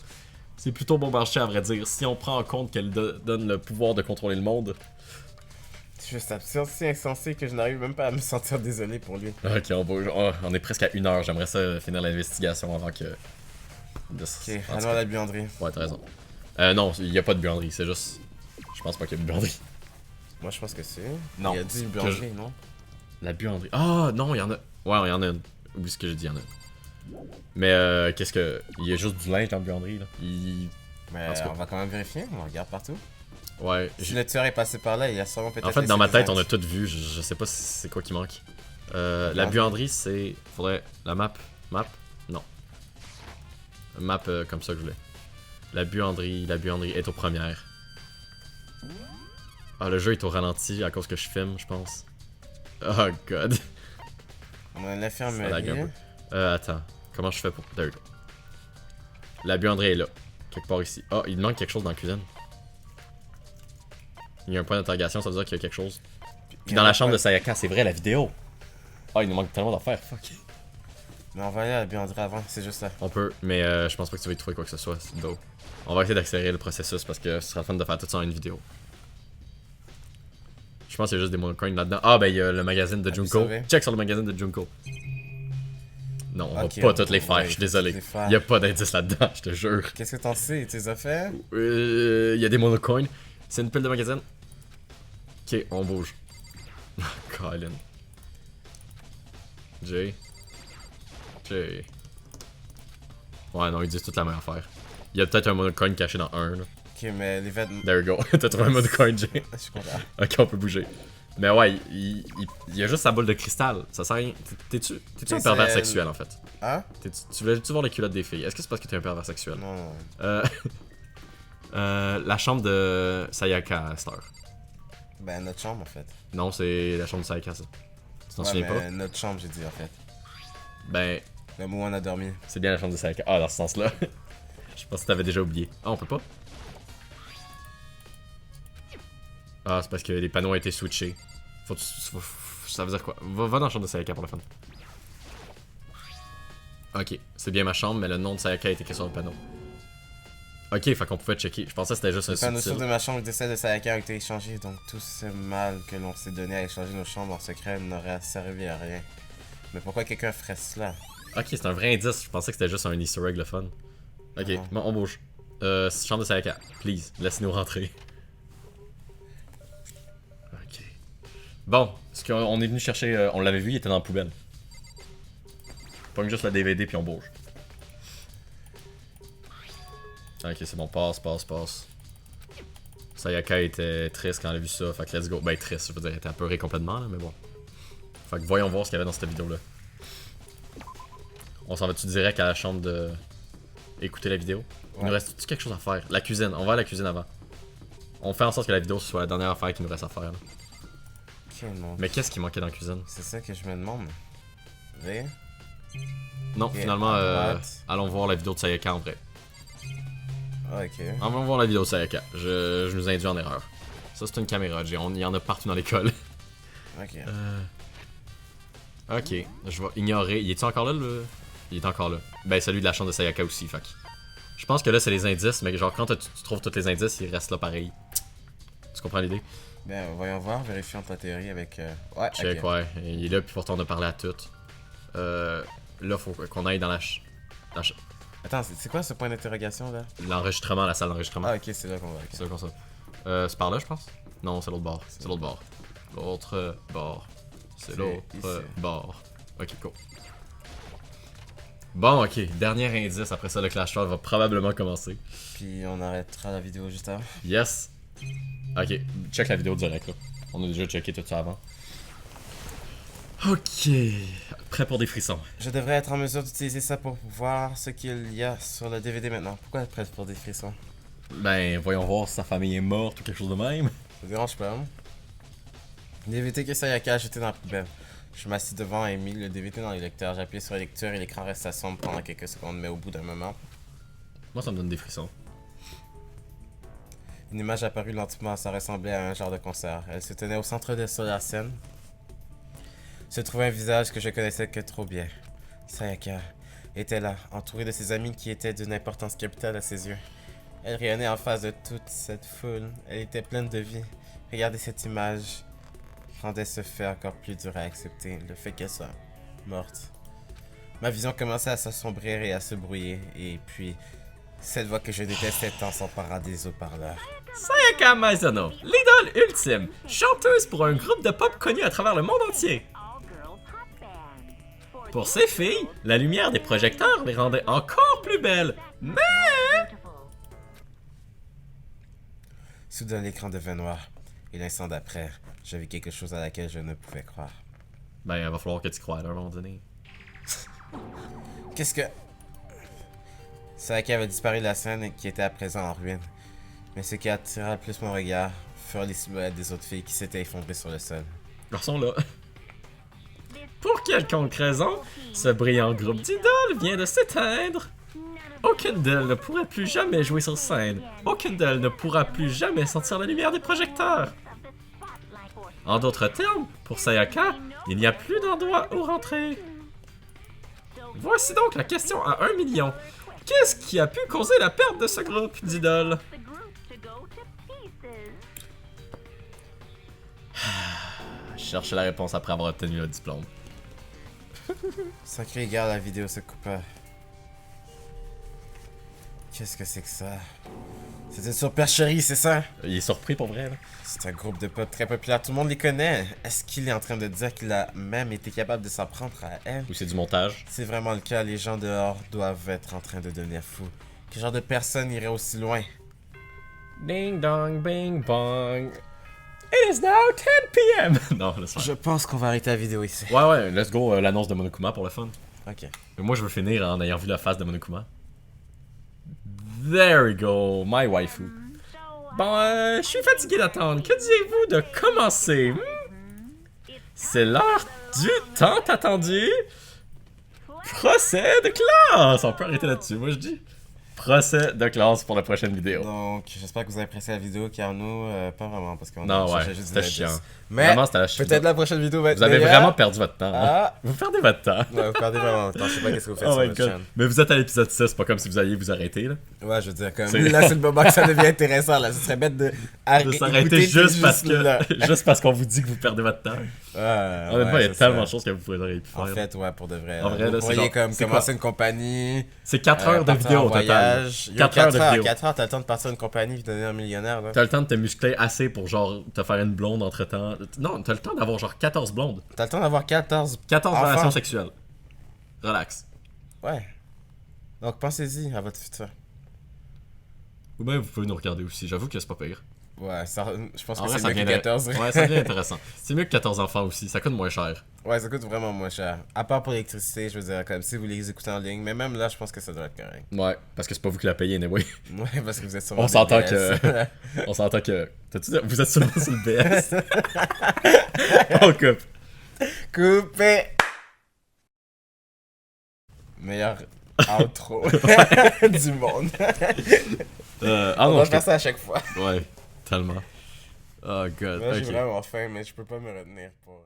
C'est plutôt bon marché à vrai dire. Si on prend en compte qu'elle donne le pouvoir de contrôler le monde. C'est juste absurde, si insensé que je n'arrive même pas à me sentir désolé pour lui. Ok, on est presque à 1 heure. J'aimerais ça finir l'investigation avant que... Ok, allons à la buanderie. Ouais, t'as raison. Non, il n'y a pas de buanderie, c'est juste... Je pense pas qu'il y a de buanderie. Moi je pense que c'est. Non. Il y a dit buanderie, non? La buanderie. Ah non, il y en a. Ouais, il y en a une. Oublie ce que j'ai dit, il y en a une. Mais qu'est-ce que. Il y a juste du linge dans la buanderie, là. Mais on va quand même vérifier, on regarde partout. Ouais. Si le tueur est passé par là, il a sûrement peut-être. En fait, dans laissé ma des tête, on a traces. tout vu. Je sais pas si c'est quoi qui manque. La buanderie, c'est. Faudrait. La map. Map? Non. Map comme ça que je voulais. La buanderie est aux premières. Ah, le jeu est au ralenti à cause que je filme, je pense. Oh god. On a Ça lag un l'infirmerie. peu. Attends. Comment je fais pour. There we go. La buanderie est là. Quelque part ici. Ah, il manque quelque chose dans la cuisine. Il y a un point d'interrogation, ça veut dire qu'il y a quelque chose. Puis dans la chambre de Sayaka, c'est vrai, la vidéo. Ah, il nous manque tellement d'affaires. Fuck. Mais on va aller à la buanderie avant, c'est juste ça. On peut, mais je pense pas que tu vas y trouver quoi que ce soit. C'est dope. On va essayer d'accélérer le processus parce que ce sera fun de faire tout ça en une vidéo. Je pense qu'il y a juste des monocoins là-dedans. Ah, ben il y a le magazine de Junko. sauver? Check sur le magazine de Junko. Non, on Ok, va pas on toutes les va faire, je suis désolé. toutes les faire. Il y a pas d'indice là-dedans, je te jure. Qu'est-ce que t'en sais? Tu les as fait? Il y a des monocoins. C'est une pile de magazine. Ok, on bouge. Colin. Jay. Ouais, non, ils disent toute la même affaire. Il y a peut-être un monocoin caché dans un. Là. Ok, mais les vêtements. There you go. T'as trouvé un monocoin, Jay. Je suis content. Ok, on peut bouger. Mais ouais, il y a juste sa boule de cristal. Ça sert à rien. T'es-tu un Mais pervers c'est- sexuel en fait? Hein? Tu voulais-tu voir les culottes des filles? Est-ce que c'est parce que t'es un pervers sexuel? Non, non. La chambre de Sayaka à cette heure. Ben, notre chambre en fait. Non, c'est la chambre de Sayaka ça. Tu t'en Ouais, souviens mais pas? notre chambre, j'ai dit en fait. Ben, Le où on a dormi. c'est bien la chambre de Sayaka. Ah, dans ce sens-là. Je pense que t'avais déjà oublié. Ah, on peut pas? Ah, c'est parce que les panneaux ont été switchés. Ça veut dire quoi? Va dans la chambre de Sayaka pour le fun. Ok, c'est bien ma chambre, mais le nom de Sayaka a été écrit sur le panneau. Ok, fait qu'on pouvait checker. Je pensais que c'était juste un Le panneau subtil. de ma chambre et de celle de Sayaka ont été échangés, donc tout ce mal que l'on s'est donné à échanger nos chambres en secret n'aurait servi à rien. Mais pourquoi quelqu'un ferait cela? Ok, c'est un vrai indice. Je pensais que c'était juste un easter egg le fun. Ok, Non. bon, on bouge. Chambre de Sayaka, please, laisse-nous rentrer. Ok. Bon, ce qu'on est venu chercher, on l'avait vu, il était dans la poubelle. Pogne juste la DVD puis on bouge. Ok, c'est bon, passe. Sayaka était triste quand elle a vu ça, fait que let's go. Ben triste, je veux dire, elle était apeurée complètement là, mais bon. Fait que voyons voir ce qu'il y avait dans cette vidéo là. On s'en va-tu direct à la chambre de... écouter la vidéo? Il nous reste quelque chose à faire? La cuisine, on va à la cuisine avant. On fait en sorte que la vidéo soit la dernière affaire qu'il nous reste à faire là. Ok, non. Mais qu'est-ce qui manquait dans la cuisine? C'est ça que je me demande. V. Non, Ok, finalement, à droite. allons voir la vidéo de Sayaka en vrai. Ah, ok. Allons voir la vidéo de Sayaka. Je nous induis en erreur. Ça, c'est une caméra, il y en a partout dans l'école. Ok. Ok, je vais ignorer. Il est-tu encore là, le... Il est encore là. Ben, celui de la chambre de Sayaka aussi, fait que... Je pense que là, c'est les indices, mais genre, quand tu trouves tous les indices, ils restent là pareil. Tu comprends l'idée? Ben, voyons voir, vérifions ta théorie avec... Ouais, Check, ok. ouais. Il est là, puis pourtant, on a parlé à toutes. Là, faut qu'on aille dans Attends, c'est quoi ce point d'interrogation, là? l'enregistrement, la salle d'enregistrement. Ah, ok, c'est là qu'on va. C'est comme ça. C'est par là, je pense? Non, c'est l'autre bord. C'est l'autre bord. L'autre bord. C'est C'est l'autre ici. bord. Ok, cool. Bon, ok. Dernier indice. Après ça, le Clash Royale va probablement commencer. Puis on arrêtera la vidéo juste avant. Yes. Ok, check la vidéo direct, là. On a déjà checké tout ça avant. Ok. Prêt pour des frissons. Je devrais être en mesure d'utiliser ça pour voir ce qu'il y a sur le DVD maintenant. Pourquoi être prêt pour des frissons? Ben, voyons voir si sa famille est morte ou quelque chose de même. Ça dérange pas, hein? DVD que Sayaka a jeté dans la poubelle. Je m'assis devant et mis le DVD dans le lecteur. J'ai appuyé sur la lecture et l'écran resta sombre pendant quelques secondes, mais au bout d'un moment, Moi, ça me donne des frissons. une image apparut lentement. Ça ressemblait à un genre de concert. Elle se tenait au centre de la scène. Se trouvait un visage que je connaissais que trop bien. Sayaka était là, entourée de ses amis qui étaient d'une importance capitale à ses yeux. Elle rayonnait en face de toute cette foule. Elle était pleine de vie. Regarder cette image rendait ce fait encore plus dur à accepter, le fait qu'elle soit morte. Ma vision commençait à s'assombrir et à se brouiller, et puis cette voix que je détestais tant s'empara des haut-parleurs. Sayaka Maizono, l'idole ultime, chanteuse pour un groupe de pop connu à travers le monde entier. Pour ces filles, la lumière des projecteurs les rendait encore plus belles. Mais Soudain, l'écran devint noir, et l'instant d'après, je vis quelque chose à laquelle je ne pouvais croire. Ben, il va falloir que tu crois là, à un moment donné. Qu'est-ce que... Sayaka avait disparu de la scène qui était à présent en ruine. Mais ce qui attira le plus mon regard furent les silhouettes des autres filles qui s'étaient effondrées sur le sol. Ils sont là. pour quelconque raison, ce brillant groupe d'idoles vient de s'éteindre. Aucune d'elles ne pourrait plus jamais jouer sur scène. Aucune d'elles ne pourra plus jamais sentir la lumière des projecteurs. En d'autres termes, pour Sayaka, il n'y a plus d'endroit où rentrer. Voici donc la question à 1 million. Qu'est-ce qui a pu causer la perte de ce groupe d'idoles? Je cherchais la réponse après avoir obtenu le diplôme. Sans crier gare, la vidéo se coupa. Qu'est-ce que c'est que ça? C'est une supercherie, c'est ça? Il est surpris pour vrai, là. C'est un groupe de pop très populaire, tout le monde les connaît. Est-ce qu'il est en train de dire qu'il a même été capable de s'en prendre à elle? Ou c'est du montage. C'est vraiment le cas, les gens dehors doivent être en train de devenir fous. Quel genre de personne irait aussi loin? Ding dong, bing bong. It is now 10 p.m. Non, laisse faire. Je pense qu'on va arrêter la vidéo ici. Ouais, let's go, l'annonce de Monokuma pour le fun. Ok. Mais moi, je veux finir en ayant vu la face de Monokuma. There we go, my waifu. Bon, je suis fatigué d'attendre. Que disiez-vous de commencer? C'est l'heure du tant attendu procès de classe. On peut arrêter là-dessus, moi je dis. Procès de classe pour la prochaine vidéo. Donc, j'espère que vous avez apprécié la vidéo, car nous, pas vraiment, parce qu'on Non, cherchait ouais, juste c'était des chiant. indices. Mais Vraiment, c'était la chute. peut-être la prochaine vidéo va être Vous avez meilleure. vraiment perdu votre temps. hein. Ah! Vous perdez votre temps. Ouais, vous perdez vraiment le temps, je sais pas qu'est-ce que vous faites Oh sur my votre god. chaîne. Mais vous êtes à l'épisode 6, c'est pas comme si vous alliez vous arrêter là. Ouais, je veux dire, comme C'est- là, c'est le moment que ça devient intéressant, là. Ce serait bête de De s'arrêter juste parce là. que juste parce qu'on vous dit que vous perdez votre temps. Honnêtement, il y a c'est tellement de ça. choses que vous pourriez pu faire. En fait, ouais, pour de vrai. En vrai, vous là, c'est pourriez genre- comme c'est commencer quoi? une compagnie. C'est 4 heures de partir vidéo en au total. voyage. 4 heures de vidéo. 4 heures, t'as le temps de partir une compagnie et de devenir un millionnaire, là. T'as le temps de te muscler assez pour genre te faire une blonde entre temps. Non, t'as le temps d'avoir genre 14 blondes. T'as le temps d'avoir 14. 14 Enfants. relations sexuelles. Relax. Ouais. Donc pensez-y à votre futur. Ou bien vous pouvez nous regarder aussi, j'avoue que c'est pas pire. Ouais, ça, je pense En que vrai, c'est ça mieux que devient 14. Ouais, ça devient intéressant. C'est mieux que 14 enfants aussi, ça coûte moins cher. Ouais, ça coûte vraiment moins cher. À part pour l'électricité, je veux dire, comme si vous les écoutez en ligne. Mais même là, je pense que ça doit être correct. Ouais, parce que c'est pas vous qui la payez, anyway. Ouais, parce que vous êtes sûrement On des s'entend BS. que. On s'entend que. T'as-tu dit? Vous êtes seulement sur le BS. On coupe. Coupé! Meilleur outro du monde. Ah On non, va je faire ça à chaque fois. Ouais, tellement. Oh god. Là, j'ai Ok. vraiment faim, mais je peux pas me retenir pour...